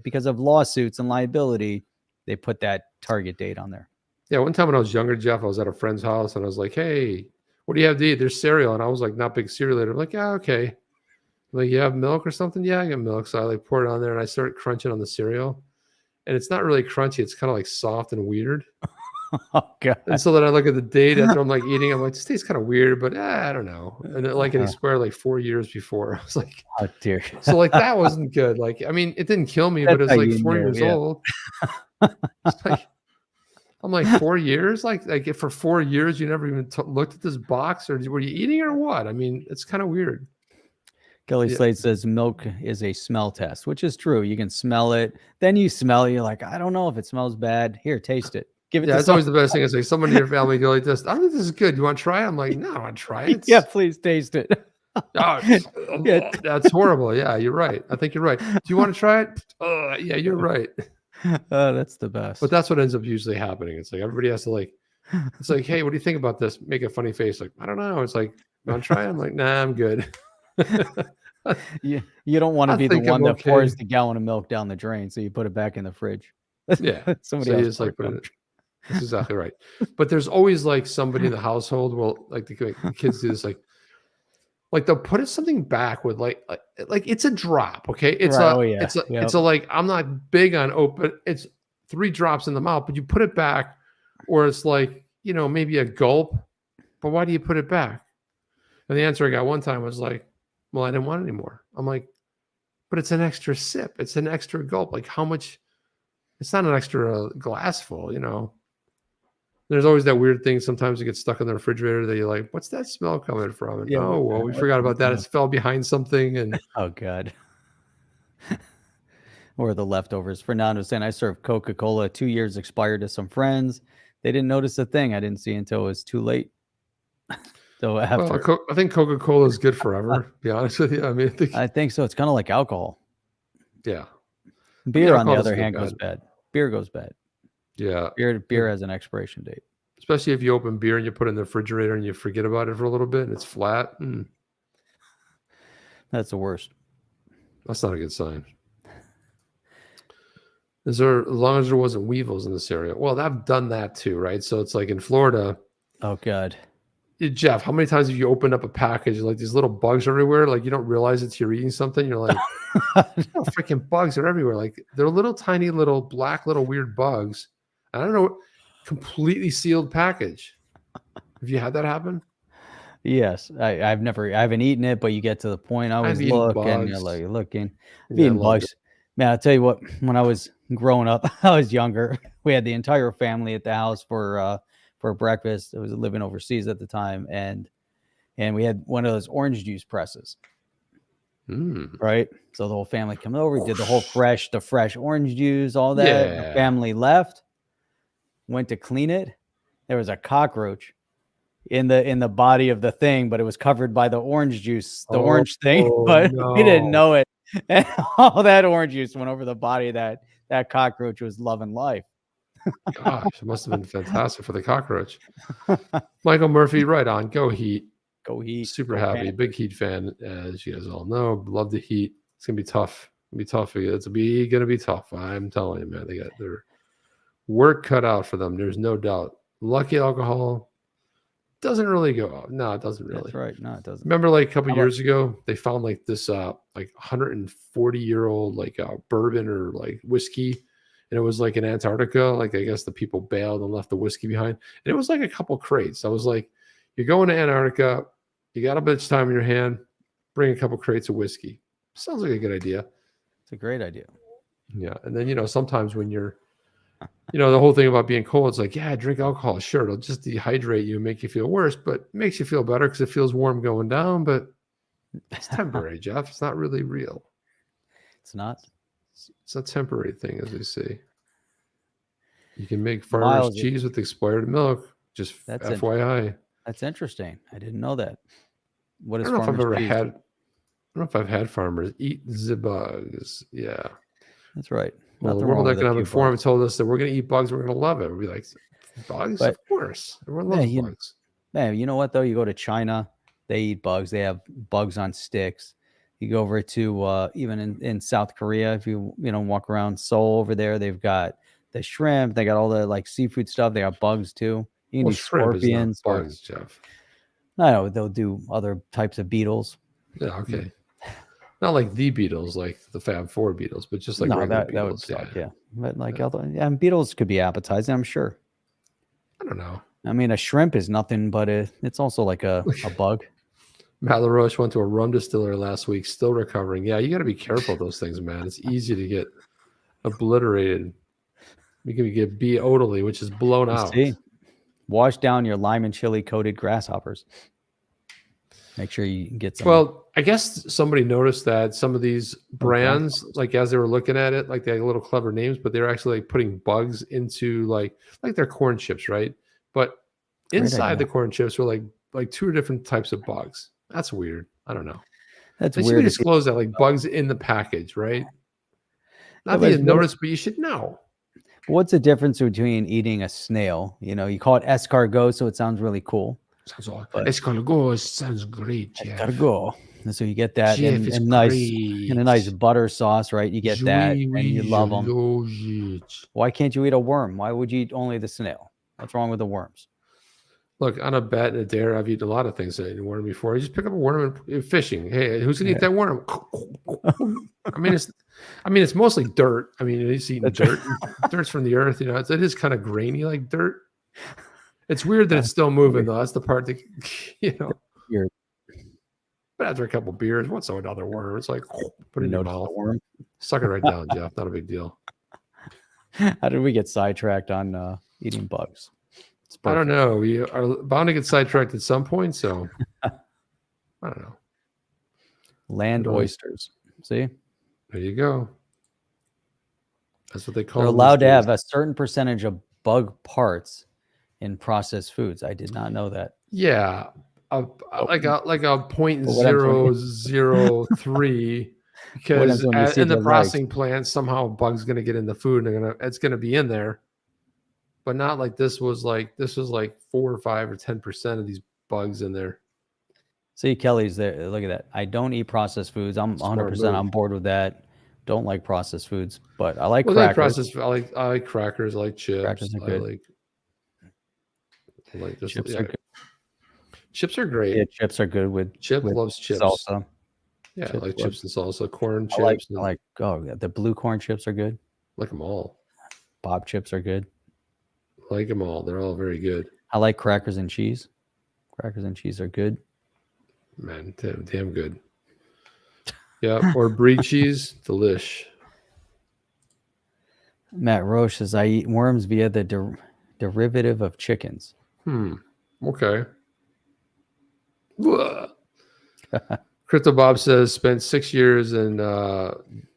because of lawsuits and liability. They put that target date on there. Yeah, one time when I was younger, Jeff, I was at a friend's house and I was like, hey, what do you have to eat? There's cereal. And I was like, not big cereal eater. I'm like, yeah, okay. I'm like, you have milk or something? Yeah, I got milk. So I like poured it on there and I started crunching on the cereal. And it's not really crunchy. It's kind of like soft and weird. Oh, God. And so then I look at the date after I'm like eating. I'm like, this tastes kind of weird, but I don't know. And it expired like 4 years before. I was like, oh, dear. So like that wasn't good. Like, I mean, it didn't kill me, but it was like 4 years old. I'm like 4 years, like if for 4 years you never even looked at this box, or were you eating or what? I mean, it's kind of weird. Kelly Slade says milk is a smell test, which is true. You can smell it, then you smell it. You're like, I don't know if it smells bad. Here, taste it. Give it. Yeah, that's always the best thing. Is like someone in your family go like this. I think this is good. You want to try it? I'm like, no, I want to try it. Yeah, please taste it. Yeah. That's horrible. Yeah, you're right. I think you're right. Do you want to try it? Yeah, you're right. Oh, that's the best. But that's what ends up usually happening. It's like everybody has to like, it's like, hey, what do you think about this? Make a funny face. Like, I don't know. It's like, you want to try it? I'm like, nah, I'm good. You don't want to I be the think I'm one that okay. pours the gallon of milk down the drain, so you put it back in the fridge. Yeah. Somebody So you else just like pour put it it. That's exactly right. But there's always like somebody in the household. Well, like the kids do this, like they'll put something back with like it's a drop. Okay. It's Right. a, Oh, yeah. it's a, Yep. it's a, like, I'm not big on open. It's 3 drops in the mouth, but you put it back, or it's like, maybe a gulp, but why do you put it back? And the answer I got one time was like, well, I didn't want it anymore. I'm like, but it's an extra sip. It's an extra gulp. Like how much? It's not an extra glass full, There's always that weird thing. Sometimes it gets stuck in the refrigerator that you're like, what's that smell coming from? And, Yeah, oh, well, we forgot about that. It fell behind something. And Oh, God. Or the leftovers. Fernando saying, I served Coca-Cola 2 years expired to some friends. They didn't notice a thing. I didn't see until it was too late. So after, well, I think Coca-Cola is good forever, to be honest with you. I mean, I think so. It's kind of like alcohol. yeah. Beer, on the alcohol other doesn't go hand, goes bad. Beer goes bad. Yeah. Beer has an expiration date. Especially if you open beer and you put it in the refrigerator and you forget about it for a little bit and it's flat. That's the worst. That's not a good sign. As long as there wasn't weevils in this area. Well, I've done that too, right? So it's like in Florida. Oh, God. Jeff, how many times have you opened up a package like these little bugs everywhere? Like you don't realize it's you're eating something. You're like, oh, freaking bugs are everywhere. Like they're little tiny little black little weird bugs. I don't know, completely sealed package. Have you had that happen? Yes, I haven't eaten it, but you get to the point. I always look and you're like looking, eating bugs. Man, I'll tell you what. When I was growing up, I was younger. We had the entire family at the house for breakfast. I was living overseas at the time, and we had one of those orange juice presses. Right. So the whole family came over. We did the whole fresh orange juice, all that. Yeah. The family left. Went to clean it. There was a cockroach in the body of the thing, but it was covered by the orange juice, orange thing, but we didn't know it. And all that orange juice went over the body of that cockroach was loving life. Gosh, it must have been fantastic for the cockroach. Michael Murphy, right on. Go Heat. Go Heat. Super happy. Fan. Big Heat fan, as you guys all know. Love the Heat. It's going to be tough. It's going to be tough. It's going to be tough. I'm telling you, man. They got their work cut out for them. There's no doubt. Lucky Alcohol doesn't really go out. No, it doesn't really. That's right. No, it doesn't. Remember like a couple years ago, they found like this like 140-year-old like bourbon or like whiskey. And it was like in Antarctica. Like I guess the people bailed and left the whiskey behind. And it was like a couple crates. I was like, you're going to Antarctica. You got a bit of time in your hand. Bring a couple crates of whiskey. Sounds like a good idea. It's a great idea. Yeah. And then, sometimes when you're, the whole thing about being cold, it's like, yeah, drink alcohol. Sure, it'll just dehydrate you and make you feel worse, but it makes you feel better because it feels warm going down. But it's temporary, Jeff. It's not really real. It's not. It's a temporary thing, as they say. You can make farmer's cheese with expired milk. Just FYI. That's interesting. I didn't know that. What is I don't know if I've ever cheese? had. I don't know if I've had farmers eat the bugs. Yeah, that's right. Well, the World Economic Forum told us that we're going to eat bugs. We're going to love it. We'll be like, bugs? Of course. Everyone loves bugs. Man, you know what, though? You go to China, they eat bugs. They have bugs on sticks. You go over to even in South Korea, if you walk around Seoul over there, they've got the shrimp. They got all the like seafood stuff. They got bugs too. You can do scorpions. Bugs, Jeff. I know they'll do other types of beetles. Yeah, okay. Not like the beetles, like the Fab Four beetles, but just like regular beetles. That would suck, yeah. But like beetles could be appetizing, I'm sure. I don't know. I mean, a shrimp is nothing, but it's also like a bug. Matt LaRoche went to a rum distiller last week, still recovering. Yeah, you got to be careful of those things, man. It's easy to get obliterated. You can get B-otally, which is blown out. See? Wash down your lime and chili coated grasshoppers. Make sure you get some. Well, I guess somebody noticed that some of these brands, like as they were looking at it, like they had little clever names, but they're actually like putting bugs into like their corn chips, right? But inside the corn chips were like 2 different types of bugs. That's weird. I don't know. That's They should weird. disclose that, like bugs in the package, right? Not Yeah, that you but notice, but you should know. what's the difference between eating a snail? You know, you call it escargot, so it sounds really cool. Sounds all. But- Escargot sounds great, Jeff. Escargot. And so you get that Jeff in, is in nice great. in a nice butter sauce, right? You get that and you love them. Why can't you eat a worm? Why would you eat only the snail? What's wrong with the worms? Look, on a bet and a dare, I've eaten a lot of things that I didn't worm before. You just pick up a worm and fishing. Hey, who's gonna eat that worm? I mean, it's mostly dirt. I mean, it's eating dirt. Dirt's from the earth. You know, it is kind of grainy like dirt. It's weird that it's still moving though. That's the part that Weird. But after a couple beers, what's another worm? It's like put it in your mouth, worm. suck it right down, Jeff. Not a big deal. How did we get sidetracked on eating bugs? I don't know. We are bound to get sidetracked at some point, so I don't know. Land oysters. See? There you go. That's what they call They're them allowed these to have days. a certain percentage of bug parts in processed foods. I did not know that. Yeah. Like a Well, 0.003 because when you see in the the processing plant somehow a bug's going to get in the food and it's going to be in there. But not like this was like 4 or 5 or 10% of these bugs in there. See, Kelly's there. Look at that. I don't eat processed foods. I'm 100% on board with that. Don't like processed foods, but I like crackers. I like crackers. I like chips. Crackers are good. I like just, Chips are good. Chips are great. Yeah, chips are good with Chip loves chips. salsa. Yeah, Chips I like love- chips and salsa. Corn I like, chips. the blue corn chips are good. Like them all. Bob chips are good. Like them all. They're all very good. I like crackers and cheese. Crackers and cheese are good. Man, damn good. Yeah, or brie cheese, delish. Matt Roche says, I eat worms via the derivative of chickens. Okay. Crypto Bob says spent 6 years in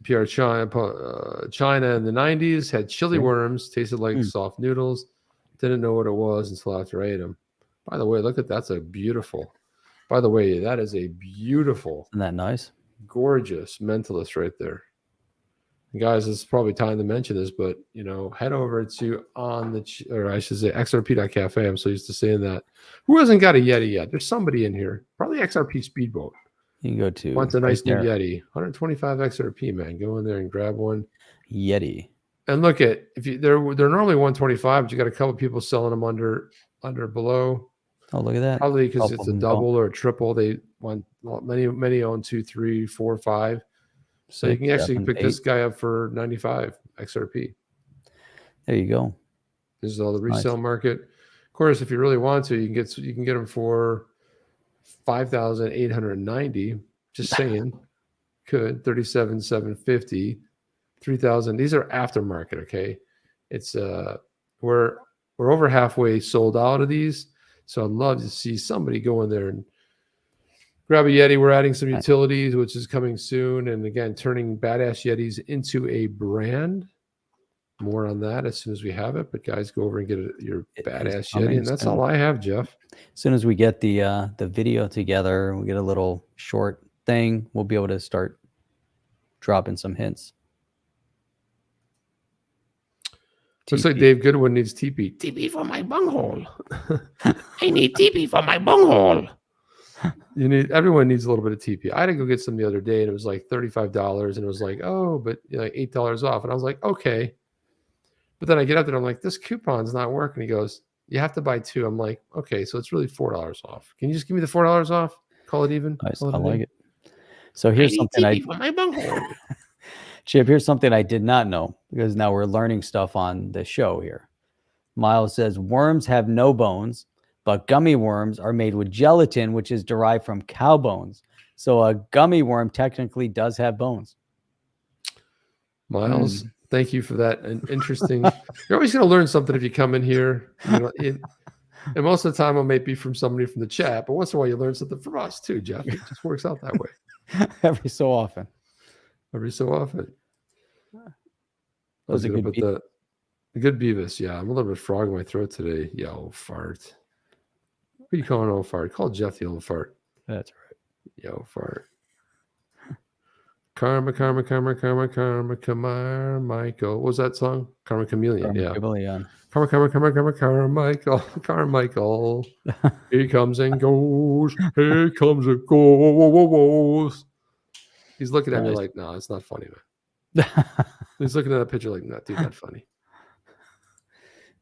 PR China in the 90s, had chili worms, tasted like soft noodles, didn't know what it was until after I ate them. By the way, look at that's a beautiful. By the way, that is a beautiful, Isn't that nice? gorgeous mentalist right there. And guys, it's probably time to mention this, but head over to XRP.cafe. I'm so used to saying that. Who hasn't got a Yeti yet? There's somebody in here. Probably XRP Speedboat. You can go to Wants a nice new Yeti. 125 XRP, man. Go in there and grab one. Yeti. And look at they're normally 125, but you got a couple people selling them under below. Oh, look at that. Probably because it's a double or a triple. They want many own 2, 3, 4, 5. So you can actually pick this guy up for 95 XRP. There you go. This is all the resale market. Of course, if you really want to, you can get them for 5,890. Just saying, could 37,750, 3,000. These are aftermarket. Okay, it's we're over halfway sold out of these. So I'd love to see somebody go in there and grab a Yeti. We're adding some utilities, which is coming soon. And again, turning badass Yetis into a brand. More on that as soon as we have it. But guys, go over and get your badass Yeti. And that's all I have, Jeff. As soon as we get the video together, we get a little short thing, we'll be able to start dropping some hints. Looks like Dave Goodwin needs TP. TP for my bunghole. I need TP for my bunghole. Everyone needs a little bit of TP. I had to go get some the other day, and it was like $35, and it was like, oh, but like $8 off, and I was like, okay. But then I get up there, and I'm like, this coupon's not working. He goes, you have to buy 2. I'm like, okay, so it's really $4 off. Can you just give me the $4 off? Call it even. Nice. I like it. So here's something for my bunghole. Chip, here's something I did not know, because now we're learning stuff on the show here. Miles says worms have no bones, but gummy worms are made with gelatin, which is derived from cow bones. So a gummy worm technically does have bones. Miles, thank you for that. And interesting. You're always going to learn something if you come in here. And most of the time it might be from somebody from the chat, but once in a while you learn something from us too, Jeff. It just works out that way. Every so often. Every so often. Was it good? The good Beavis. Yeah, I'm a little bit frog in my throat today. Yeah, old fart. What are you calling old fart? Call Jeff the old fart. That's right. Yo, fart. Karma, karma, karma, karma, karma, Carmichael. What was that song? Karma Chameleon. Yeah. Chameleon. Karma, karma, karma, karma, Carmichael. Carmichael. He comes and goes. He comes and goes. He's looking at me like, no, it's not funny, man. He's looking at that picture like, no, dude, not funny.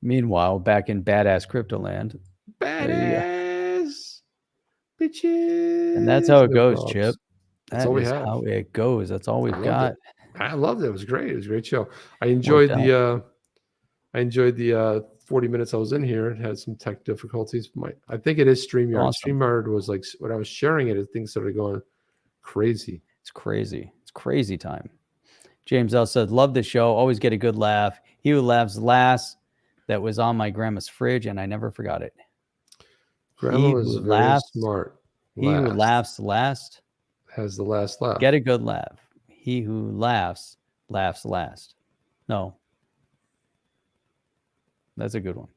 Meanwhile, back in badass crypto land. Badass bitches. And that's how it goes, Chip. That's all we have. How it goes. That's all we've got. I loved it. It was great. It was a great show. I enjoyed the 40 minutes I was in here. It had some tech difficulties. I think it is StreamYard. Awesome. StreamYard was like when I was sharing it, things started going crazy. It's crazy. It's crazy time. James L said, love the show. Always get a good laugh. He who laughs last. That was on my grandma's fridge, and I never forgot it. Grandma was very smart. He who laughs last has the last laugh. Get a good laugh. He who laughs last. No. That's a good one.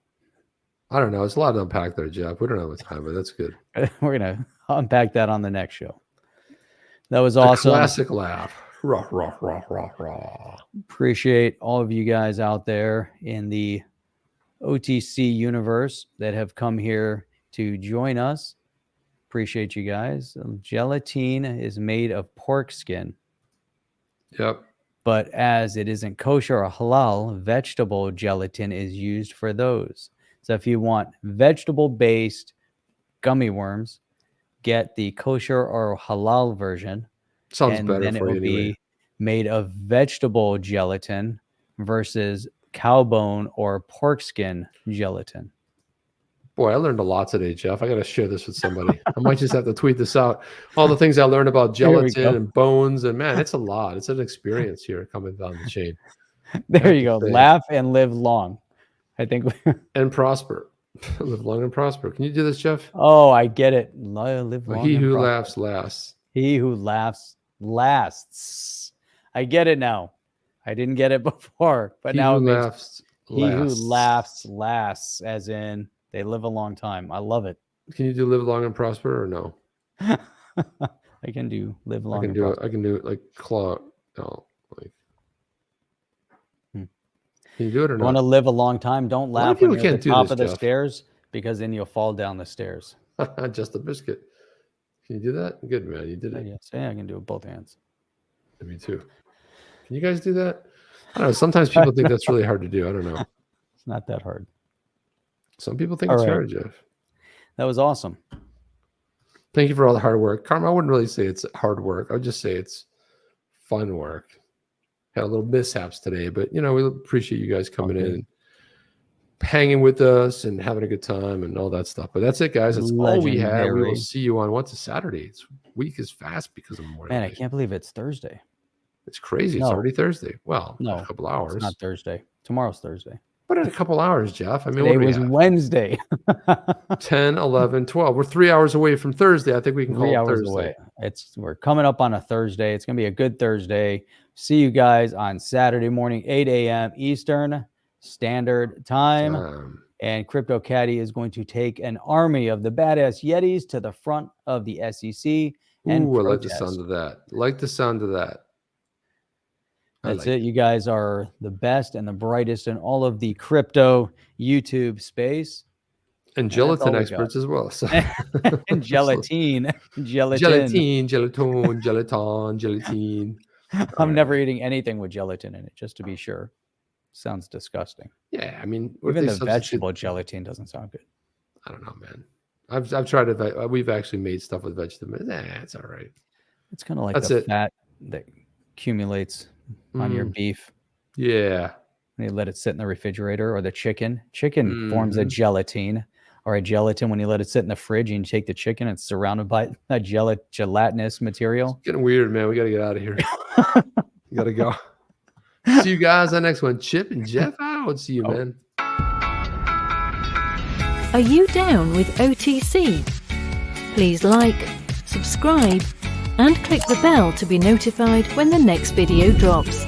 I don't know. It's a lot to unpack there, Jeff. We don't have much time, but that's good. We're going to unpack that on the next show. That was awesome. Classic laugh. Rah, rah, rah, rah, rah. Appreciate all of you guys out there in the OTC universe that have come here to join us. Appreciate you guys. Gelatine is made of pork skin. Yep. But as it isn't kosher or halal, vegetable gelatin is used for those. So if you want vegetable-based gummy worms, get the kosher or halal version. Sounds and better then for it you will anyway. be made of vegetable gelatin versus cow bone or pork skin gelatin. Boy, I learned a lot today, Jeff. I got to share this with somebody. I might just have to tweet this out. All the things I learned about gelatin and bones, and man, it's a lot. It's an experience here coming down the chain. There you go. Laugh and live long. I think. And prosper. Live long and prosper. Can you do this, Jeff? Oh, I get it. Live long. He and who prosper. laughs lasts. He who laughs lasts. I get it now. I didn't get it before, but He now who it makes laughs he who lasts. laughs lasts, as in they live a long time. I love it. Can you do live long and prosper or no? I can do live long. I can and do it. prosper. I can do it like claw. No, like. Hmm. Can you do it or You not? want to live a long time? Don't lot of laugh when people you're at can't the do top this, of the Jeff. stairs, because then you'll fall down the stairs. Just a biscuit. Can you do that? Good, man. You did it. Yes, yeah, I can do it with both hands. Me too. Can you guys do that? I don't know. Sometimes people think that's really hard to do. I don't know. It's not that hard. Some people think All it's right. hard, Jeff. That was awesome. Thank you for all the hard work. Karma, I wouldn't really say it's hard work. I would just say it's fun work. Had a little mishaps today, but we appreciate you guys coming in and hanging with us and having a good time and all that stuff. But that's it, guys. That's all we have. We will Legendary. see you on what's a Saturday. It's week is fast because of Memorial Man, I Day. can't believe it's Thursday. It's crazy. It's No. already Thursday. Well, No, in a couple hours. It's not Thursday. Tomorrow's Thursday. But in a couple hours, Jeff. I mean, Today what do we was have? Wednesday. 10, 11, 12. We're 3 hours away from Thursday. I think we can call 3 it hours Thursday. away. We're coming up on a Thursday. It's gonna be a good Thursday. See you guys on Saturday morning, 8 a.m. Eastern Standard Time. And Crypto Caddy is going to take an army of the badass Yetis to the front of the SEC and Ooh, I like the protest. sound of that. Like the sound of that. I That's like it. You guys are the best and the brightest in all of the crypto YouTube space. And that's all gelatin we experts as well. So. And gelatine. Gelatin, gelatin. I'm never eating anything with gelatin in it, just to be sure. Sounds disgusting. Yeah, I mean, what Even they the substitute- vegetable gelatin doesn't sound good. I don't know, man. I've tried it. We've actually made stuff with vegetables. It's all right. It's kind of like That's the it. fat that accumulates on your beef. Yeah. And you let it sit in the refrigerator, or the chicken. Chicken forms a gelatin, or a gelatin when you let it sit in the fridge and you take the chicken, it's surrounded by a gelatinous material. It's getting weird, man. We got to get out of here. We got to go. See you guys on the next one. Chip and Jeff out. See you, man. Are you down with OTC? Please like, subscribe, and click the bell to be notified when the next video drops.